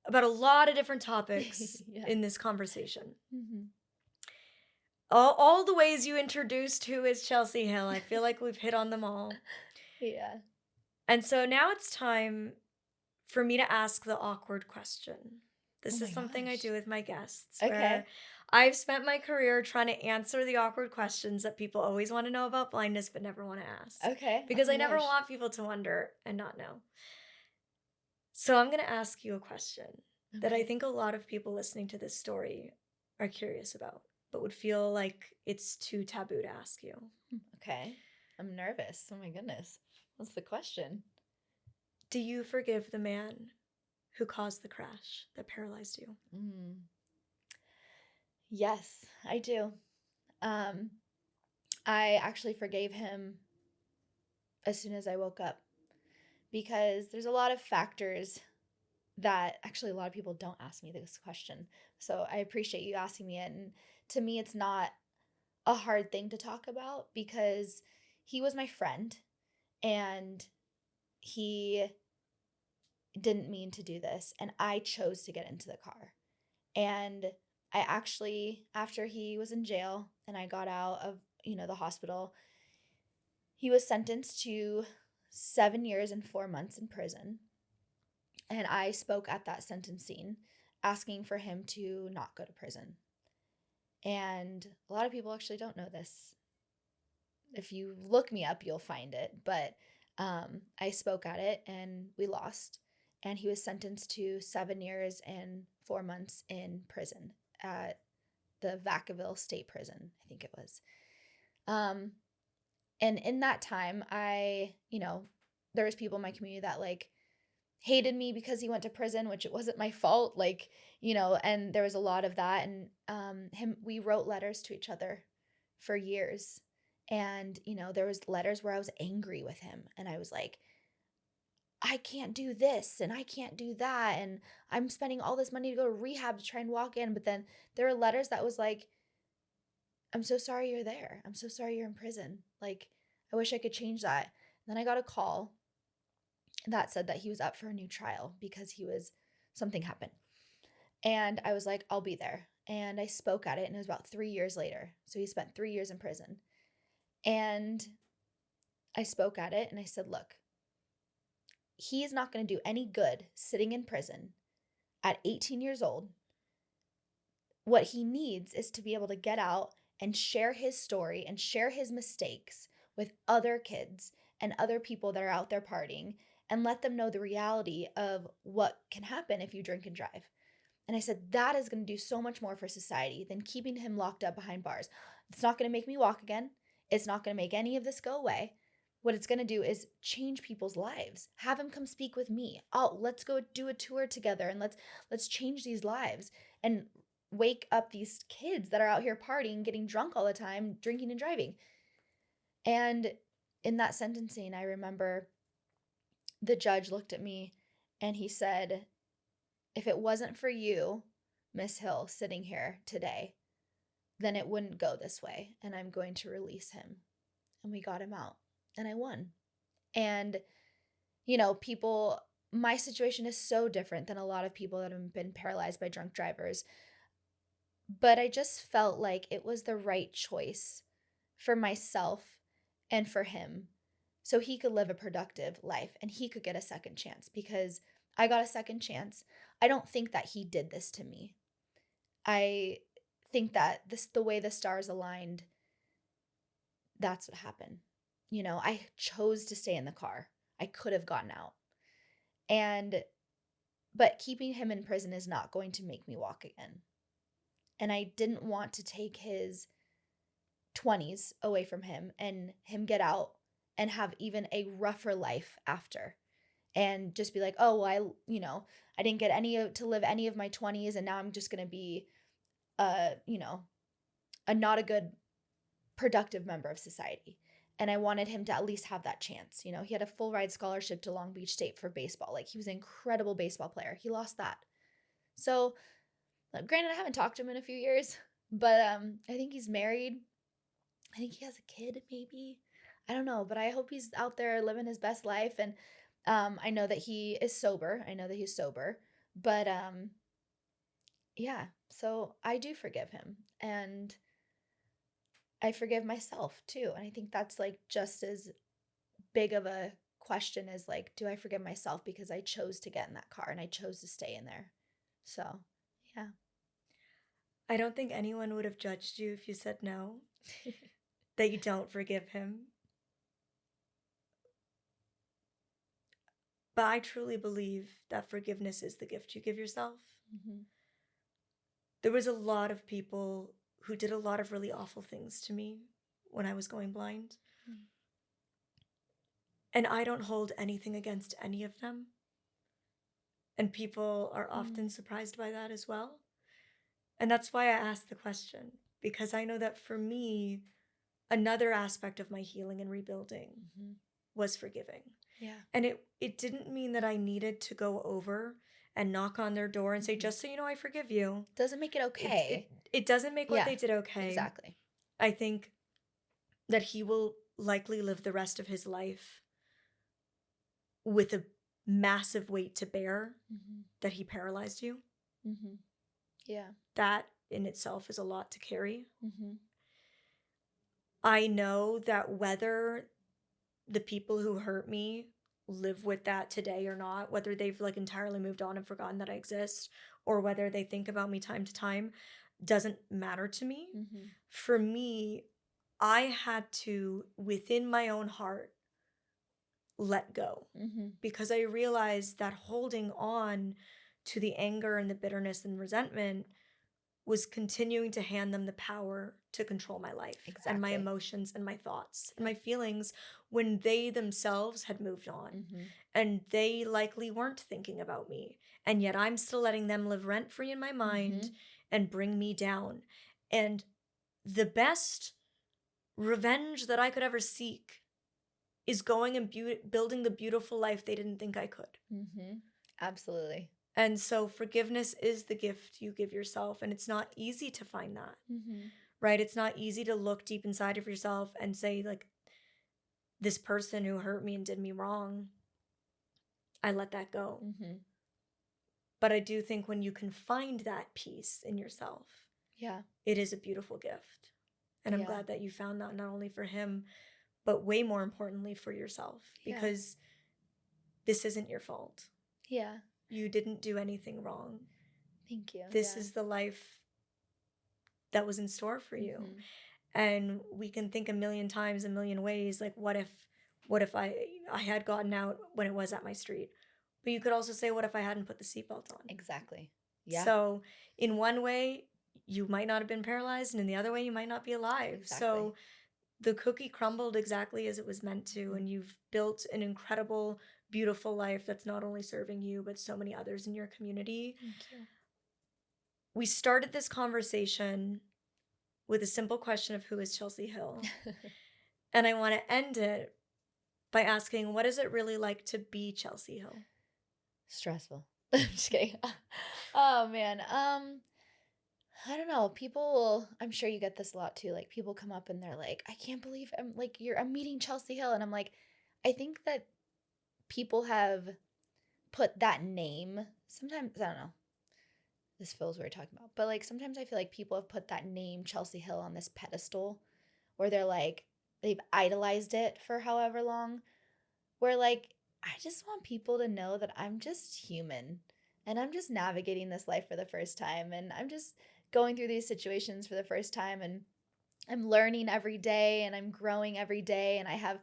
about a lot of different topics Yeah. in this conversation. Mhm. All the ways you introduced who is Chelsea Hill, I feel like we've hit on them all. Yeah. And so now it's time for me to ask the awkward question. Oh This is my something I do gosh. with my guests where Okay. I've spent my career trying to answer the awkward questions that people always want to know about blindness but never want to ask. Okay. Oh Because I my never gosh. want people to wonder and not know. So I'm going to ask you a question that I Okay. think a lot of people listening to this story are curious about, but would feel like it's too taboo to ask you. Okay. I'm nervous. Oh my goodness. What's the question? Do you forgive the man who caused the crash that paralyzed you? Mm. Yes, I do. Um, I actually forgave him as soon as I woke up because there's a lot of factors that actually a lot of people don't ask me this question. So I appreciate you asking me it. And to me, it's not a hard thing to talk about because he was my friend and he didn't mean to do this. And I chose to get into the car. And I actually, after he was in jail and I got out of, the hospital, he was sentenced to 7 years and 4 months in prison. And I spoke at that sentencing asking for him to not go to prison. And a lot of people actually don't know this. If you look me up, you'll find it. But I spoke at it and we lost. And he was sentenced to 7 years and 4 months in prison at the Vacaville State Prison, I think it was. Um, and in that time, there was people in my community that like hated me because he went to prison, which it wasn't my fault. Like, and there was a lot of that. And we wrote letters to each other for years. And, there was letters where I was angry with him. And I was like, I can't do this and I can't do that. And I'm spending all this money to go to rehab to try and walk in. But then there were letters that was like, I'm so sorry you're there. I'm so sorry you're in prison. Like, I wish I could change that. And then I got a call that said that he was up for a new trial because something happened. And I was like, I'll be there. And I spoke at it, and it was about 3 years later. So he spent 3 years in prison. And I spoke at it and I said, look, he's not going to do any good sitting in prison at 18 years old. What he needs is to be able to get out and share his story and share his mistakes with other kids and other people that are out there partying and let them know the reality of what can happen if you drink and drive. And I said, that is going to do so much more for society than keeping him locked up behind bars. It's not going to make me walk again. It's not going to make any of this go away. What it's going to do is change people's lives. Have him come speak with me. Oh, let's go do a tour together and let's change these lives and wake up these kids that are out here partying, getting drunk all the time, drinking and driving. And in that sentencing, I remember the judge looked at me and he said, if it wasn't for you, Miss Hill, sitting here today, then it wouldn't go this way. And I'm going to release him. And we got him out. And I won. And, my situation is so different than a lot of people that have been paralyzed by drunk drivers. But I just felt like it was the right choice for myself and for him, so he could live a productive life and he could get a second chance, because I got a second chance. I don't think that he did this to me. I think that the way the stars aligned, that's what happened. I chose to stay in the car. I could have gotten out. But keeping him in prison is not going to make me walk again. And I didn't want to take his 20s away from him and him get out and have even a rougher life after, and just be like, oh, well, I didn't get to live any of my 20s, and now I'm just going to be a not a good productive member of society. And I wanted him to at least have that chance. He had a full ride scholarship to Long Beach State for baseball. Like, he was an incredible baseball player. He lost that. So granted, I haven't talked to him in a few years, but I think he's married. I think he has a kid, maybe. I don't know, but I hope he's out there living his best life. And I know that he is sober. But yeah, so I do forgive him. And I forgive myself too. And I think that's like just as big of a question as like, do I forgive myself because I chose to get in that car and I chose to stay in there? So, yeah. I don't think anyone would have judged you if you said no, that you don't forgive him. But I truly believe that forgiveness is the gift you give yourself. Mm-hmm. There was a lot of people who did a lot of really awful things to me when I was going blind. Mm. And I don't hold anything against any of them. And people are often surprised by that as well. And that's why I asked the question, because I know that for me, another aspect of my healing and rebuilding was forgiving. Yeah. And it didn't mean that I needed to go over and knock on their door and say, just so you know, I forgive you. Doesn't make it okay. It doesn't make what they did okay. Exactly. I think that he will likely live the rest of his life with a massive weight to bear that he paralyzed you. Mm-hmm. Yeah. That in itself is a lot to carry. Mm-hmm. I know that whether the people who hurt me live with that today or not, whether they've like entirely moved on and forgotten that I exist, or whether they think about me time to time, doesn't matter to me. Mm-hmm. For me, I had to, within my own heart, let go, because I realized that holding on to the anger and the bitterness and resentment was continuing to hand them the power to control my life and my emotions and my thoughts and my feelings when they themselves had moved on and they likely weren't thinking about me. And yet I'm still letting them live rent-free in my mind and bring me down. And the best revenge that I could ever seek is going and building the beautiful life they didn't think I could. Absolutely. And so forgiveness is the gift you give yourself. And it's not easy to find that, right? It's not easy to look deep inside of yourself and say, like, this person who hurt me and did me wrong, I let that go. But I do think when you can find that peace in yourself, it is a beautiful gift. And I'm glad that you found that, not only for him, but way more importantly for yourself, because this isn't your fault. Yeah. You didn't do anything wrong. Thank you. This is the life that was in store for you. And we can think a million times, a million ways, like, what if I had gotten out when it was at my street? But you could also say, what if I hadn't put the seatbelt on? Exactly. Yeah. So in one way, you might not have been paralyzed, and in the other way, you might not be alive. Exactly. So the cookie crumbled exactly as it was meant to, and you've built an incredible, beautiful life that's not only serving you, but so many others in your community. Thank you. We started this conversation with a simple question of who is Chelsie Hill? And I want to end it by asking, what is it really like to be Chelsie Hill? Stressful. I'm just kidding. Oh man. I don't know. People, I'm sure you get this a lot too. Like people come up and they're like, I can't believe I'm meeting Chelsea Hill. And I'm like, I think that people have put that name. Sometimes, I don't know. This feels weird talking about, but like sometimes I feel like people have put that name Chelsea Hill on this pedestal where they're like, they've idolized it for however long. Where like, I just want people to know that I'm just human and I'm just navigating this life for the first time and I'm just going through these situations for the first time and I'm learning every day and I'm growing every day and I have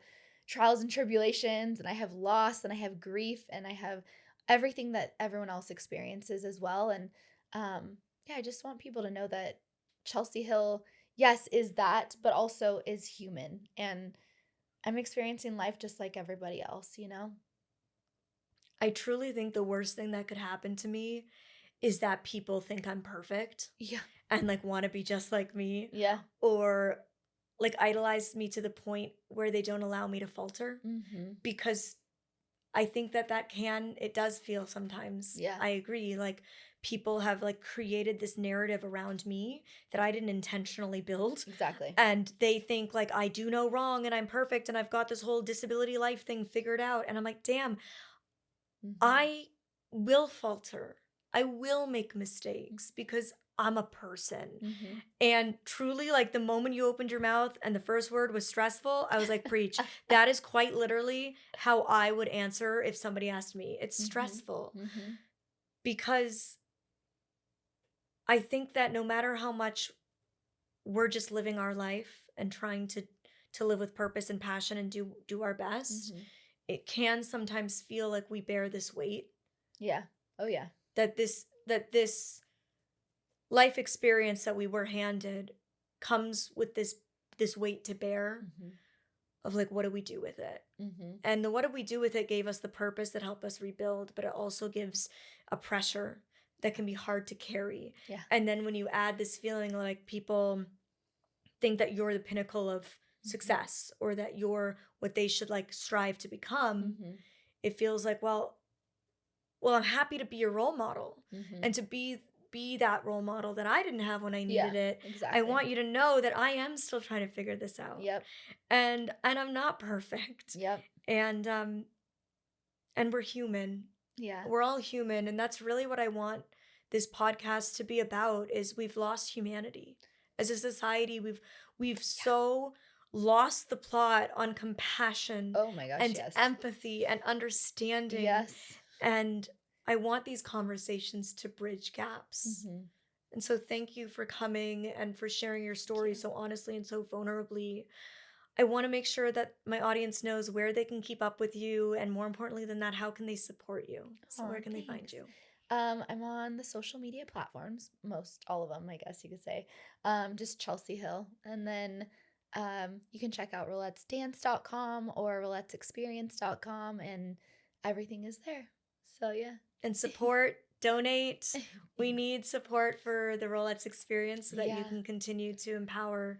trials and tribulations and I have loss and I have grief and I have everything that everyone else experiences as well. And yeah, I just want people to know that Chelsea Hill, yes, is that, but also is human. And I'm experiencing life just like everybody else, you know? I truly think the worst thing that could happen to me is that people think I'm perfect Yeah. and like want to be just like me, Yeah. or like idolize me to the point where they don't allow me to falter, Mm-hmm. because I think that it does feel sometimes. Yeah. I agree. Like people have like created this narrative around me that I didn't intentionally build. Exactly. And they think like I do no wrong and I'm perfect and I've got this whole disability life thing figured out. And I'm like, damn, Mm-hmm. I will falter. I will make mistakes because I'm a person. Mm-hmm. And truly, like the moment you opened your mouth and the first word was stressful, I was like, preach. That is quite literally how I would answer if somebody asked me. It's Mm-hmm. stressful, Mm-hmm. because I think that no matter how much we're just living our life and trying to live with purpose and passion and do our best, Mm-hmm. it can sometimes feel like we bear this weight, Yeah. Oh yeah. that this life experience that we were handed comes with this weight to bear, Mm-hmm. of like, what do we do with it? Mm-hmm. And the what do we do with it gave us the purpose that helped us rebuild, but it also gives a pressure that can be hard to carry. Yeah. And then when you add this feeling like people think that you're the pinnacle of Mm-hmm. success, or that you're what they should like strive to become, Mm-hmm. it feels like, well, I'm happy to be your role model, Mm-hmm. and to be that role model that I didn't have when I Yeah. needed it. I Exactly. want you to know that I am still trying to figure this out. Yep. And I'm not perfect. Yep. And and we're human. Yeah. We're all human, and that's really what I want this podcast to be about, is we've lost humanity. As a society, we've Yeah. so lost the plot on compassion Oh my gosh, and yes. empathy and understanding. Yes. And I want these conversations to bridge gaps. Mm-hmm. And so thank you for coming and for sharing your Thank story you. so honestly and so vulnerably. I want to make sure that my audience knows where they can keep up with you, and more importantly than that, how can they support you? So Oh, where can they find thanks. you? I'm on the social media platforms, most all of them, I guess you could say. Just Chelsea Hill. And then you can check out rolettesdance.com or rolettesexperience.com and everything is there. So yeah. And support, donate. We Thanks. need support for the Rollettes experience so that you Yeah. can continue to empower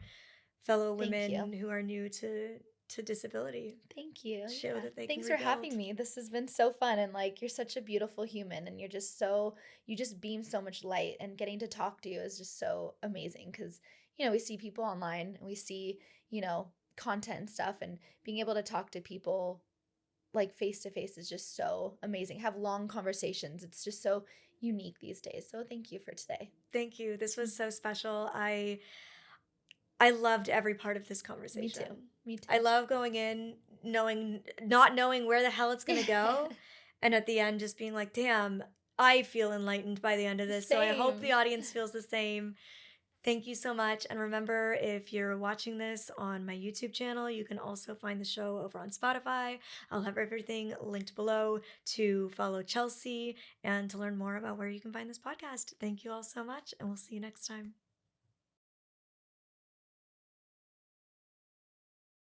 fellow Thank you. women who are new to disability. Thank you. Show Yeah. that they can Thanks for rebuild. having me. This has been so fun. And like, you're such a beautiful human and you just beam so much light. And getting to talk to you is just so amazing because, we see people online and we see, content and stuff. And being able to talk to people like face to face is just so amazing. Have long conversations. It's just so unique these days. So thank you for today. Thank you. This was so special. I loved every part of this Me too. conversation. Me I too. love going in not knowing where the hell it's going to go, and at the end just being like, "Damn, I feel enlightened by the end of this." So I hope the Same. audience feels the same. Thank you so much. And remember, if you're watching this on my YouTube channel, you can also find the show over on Spotify. I'll have everything linked below to follow Chelsea and to learn more about where you can find this podcast. Thank you all so much, and we'll see you next time.